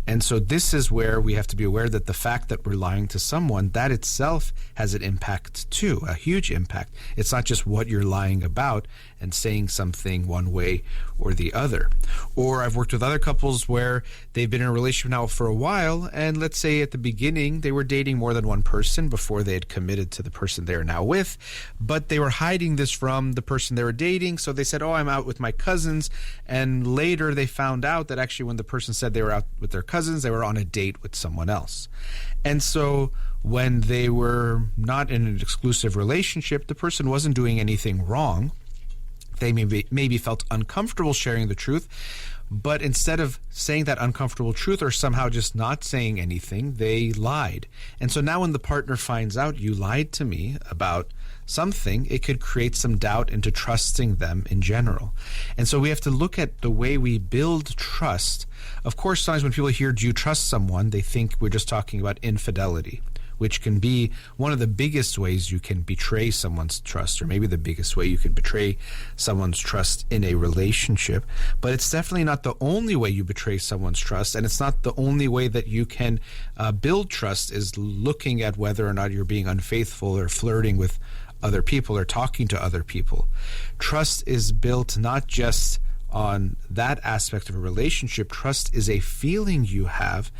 And so this is where we have to be aware that the fact that we're lying to someone, that itself has an impact too, a huge impact. It's not just what you're lying about and saying something one way or the other. Or I've worked with other couples where they've been in a relationship now for a while, and let's say at the beginning they were dating more than one person before they had committed to the person they're now with, but they were hiding this from the person they were dating. So they said, oh, I'm out with my cousins, and later they found out that actually when the person said they were out with their cousins, they were on a date with someone else. And so when they were not in an exclusive relationship, the person wasn't doing anything wrong. They maybe felt uncomfortable sharing the truth, but instead of saying that uncomfortable truth or somehow just not saying anything, they lied. And so now when the partner finds out you lied to me about something, it could create some doubt into trusting them in general. And so we have to look at the way we build trust. Of course, sometimes when people hear, do you trust someone, they think we're just talking about infidelity, which can be one of the biggest ways you can betray someone's trust, or maybe the biggest way you can betray someone's trust in a relationship. But it's definitely not the only way you betray someone's trust, and it's not the only way that you can build trust is looking at whether or not you're being unfaithful or flirting with other people or talking to other people. Trust is built not just on that aspect of a relationship. Trust is a feeling you have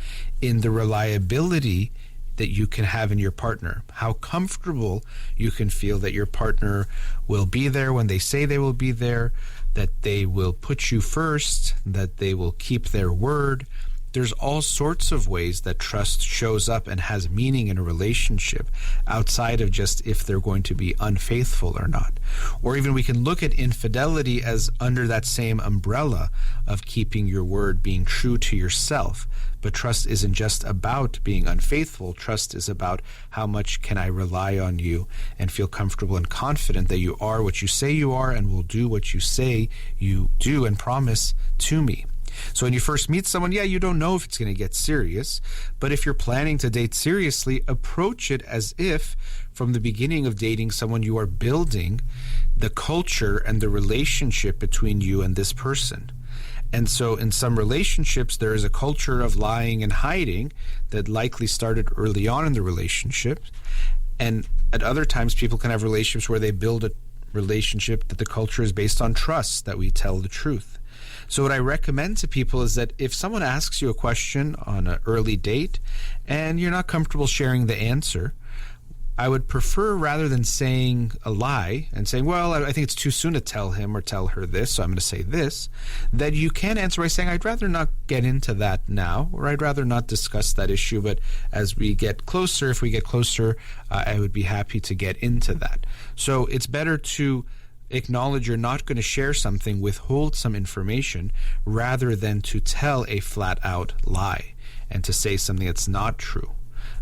in the reliability that you can have in your partner, how comfortable you can feel that your partner will be there when they say they will be there, that they will put you first, that they will keep their word. There's all sorts of ways that trust shows up and has meaning in a relationship outside of just if they're going to be unfaithful or not. Or even we can look at infidelity as under that same umbrella of keeping your word, being true to yourself. But trust isn't just about being unfaithful. Trust is about how much can I rely on you and feel comfortable and confident that you are what you say you are and will do what you say you do and promise to me. So when you first meet someone, you don't know if it's going to get serious, but if you're planning to date seriously, approach it as if from the beginning of dating someone you are building the culture and the relationship between you and this person. And so in some relationships, there is a culture of lying and hiding that likely started early on in the relationship. And at other times, people can have relationships where they build a relationship that the culture is based on trust, that we tell the truth. So what I recommend to people is that if someone asks you a question on an early date and you're not comfortable sharing the answer, I would prefer, rather than saying a lie and saying, well, I think it's too soon to tell him or tell her this, so I'm going to say this, that you can answer by saying, I'd rather not get into that now, or I'd rather not discuss that issue, but as we get closer, if we get closer, I would be happy to get into that. So it's better to acknowledge you're not going to share something, withhold some information, rather than to tell a flat-out lie and to say something that's not true.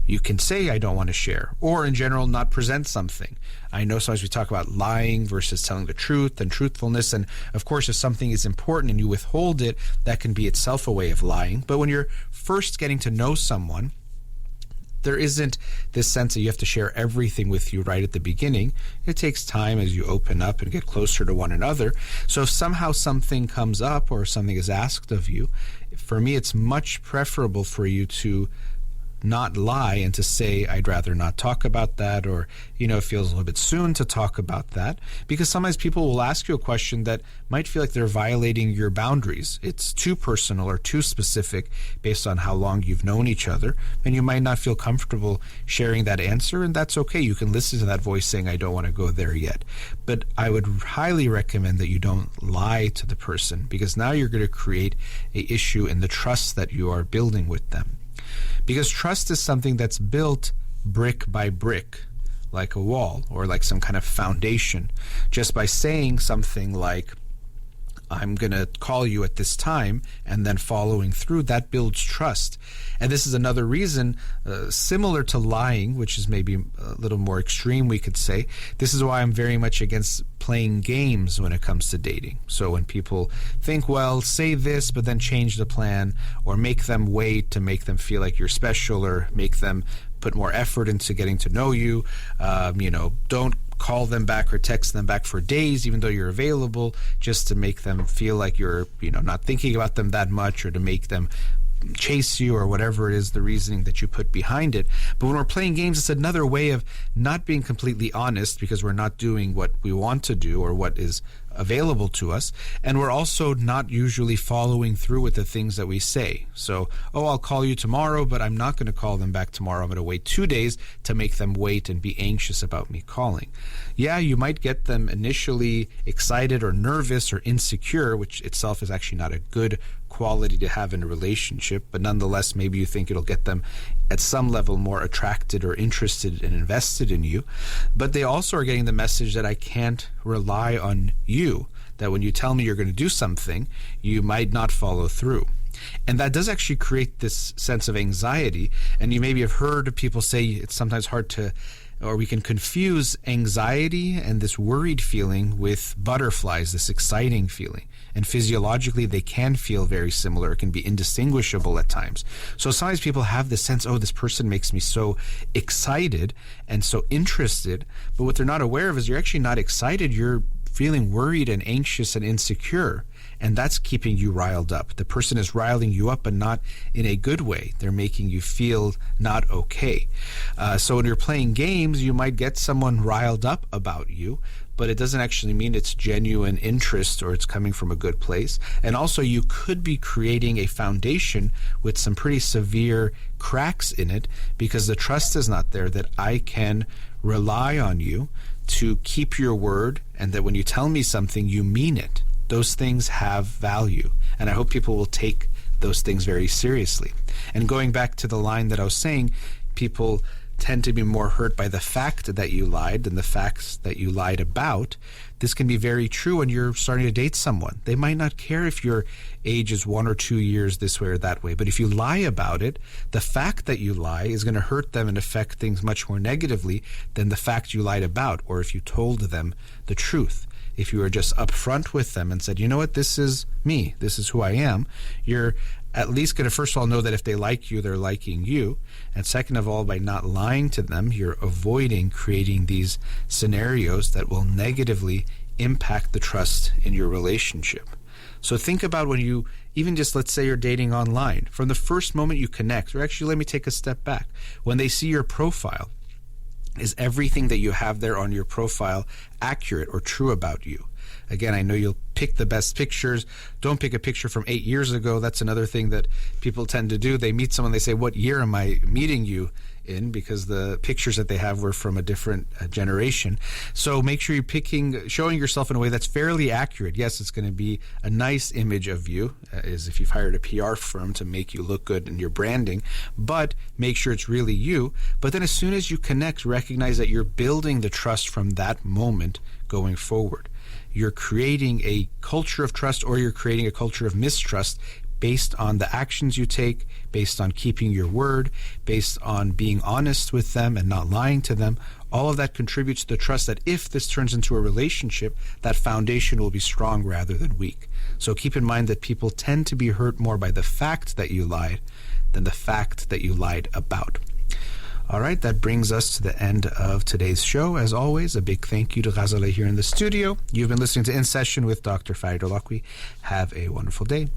You can say, I don't want to share, or in general, not present something. I know sometimes we talk about lying versus telling the truth and truthfulness, and of course, if something is important and you withhold it, that can be itself a way of lying. But when you're first getting to know someone, there isn't this sense that you have to share everything with you right at the beginning. It takes time as you open up and get closer to one another. So if somehow something comes up or something is asked of you, for me, it's much preferable for you to not lie and to say, I'd rather not talk about that, or, it feels a little bit soon to talk about that, because sometimes people will ask you a question that might feel like they're violating your boundaries. It's too personal or too specific based on how long you've known each other, and you might not feel comfortable sharing that answer, and that's okay. You can listen to that voice saying, I don't want to go there yet. But I would highly recommend that you don't lie to the person, because now you're going to create an issue in the trust that you are building with them. Because trust is something that's built brick by brick, like a wall or like some kind of foundation. Just by saying something like, I'm going to call you at this time, and then following through, that builds trust. And this is another reason, similar to lying, which is maybe a little more extreme, we could say. This is why I'm very much against playing games when it comes to dating. So when people think, well, say this, but then change the plan, or make them wait to make them feel like you're special, or make them put more effort into getting to know you, don't call them back or text them back for days even though you're available, just to make them feel like you're not thinking about them that much, or to make them chase you, or whatever it is the reasoning that you put behind it. But when we're playing games, it's another way of not being completely honest, because we're not doing what we want to do or what is available to us, and we're also not usually following through with the things that we say. So, I'll call you tomorrow, but I'm not going to call them back tomorrow. I'm going to wait 2 days to make them wait and be anxious about me calling. Yeah, you might get them initially excited or nervous or insecure, which itself is actually not a good quality to have in a relationship, but nonetheless, maybe you think it'll get them at some level more attracted or interested and invested in you. But they also are getting the message that I can't rely on you, that when you tell me you're going to do something, you might not follow through. And that does actually create this sense of anxiety. And you maybe have heard people say it's sometimes hard to, or we can confuse anxiety and this worried feeling with butterflies, this exciting feeling. And physiologically, they can feel very similar. It can be indistinguishable at times. So sometimes people have this sense, this person makes me so excited and so interested. But what they're not aware of is you're actually not excited. You're feeling worried and anxious and insecure. And that's keeping you riled up. The person is riling you up, but not in a good way. They're making you feel not okay. So when you're playing games, you might get someone riled up about you, but it doesn't actually mean it's genuine interest or it's coming from a good place. And also, you could be creating a foundation with some pretty severe cracks in it, because the trust is not there that I can rely on you to keep your word, and that when you tell me something, you mean it. Those things have value, and I hope people will take those things very seriously. And going back to the line that I was saying, people tend to be more hurt by the fact that you lied than the facts that you lied about. This can be very true when you're starting to date someone. They might not care if your age is 1 or 2 years this way or that way, but if you lie about it, the fact that you lie is going to hurt them and affect things much more negatively than the fact you lied about, or if you told them the truth. If you were just upfront with them and said, you know what, this is me, this is who I am, you're at least going to, first of all, know that if they like you, they're liking you. And second of all, by not lying to them, you're avoiding creating these scenarios that will negatively impact the trust in your relationship. So think about when you, even just let's say you're dating online, from the first moment you connect, or actually let me take a step back, when they see your profile, is everything that you have there on your profile accurate or true about you? Again, I know you'll pick the best pictures. Don't pick a picture from 8 years ago. That's another thing that people tend to do. They meet someone, they say, what year am I meeting you in because the pictures that they have were from a different generation. So make sure you're showing yourself in a way that's fairly accurate. Yes, it's going to be a nice image of you, as if you've hired a PR firm to make you look good in your branding, but make sure it's really you. But then as soon as you connect, recognize that you're building the trust from that moment going forward. You're creating a culture of trust, or you're creating a culture of mistrust based on the actions you take, based on keeping your word, based on being honest with them and not lying to them. All of that contributes to the trust that if this turns into a relationship, that foundation will be strong rather than weak. So keep in mind that people tend to be hurt more by the fact that you lied than the fact that you lied about. All right, that brings us to the end of today's show. As always, a big thank you to Ghazaleh here in the studio. You've been listening to In Session with Dr. Farid Holakouee. Have a wonderful day.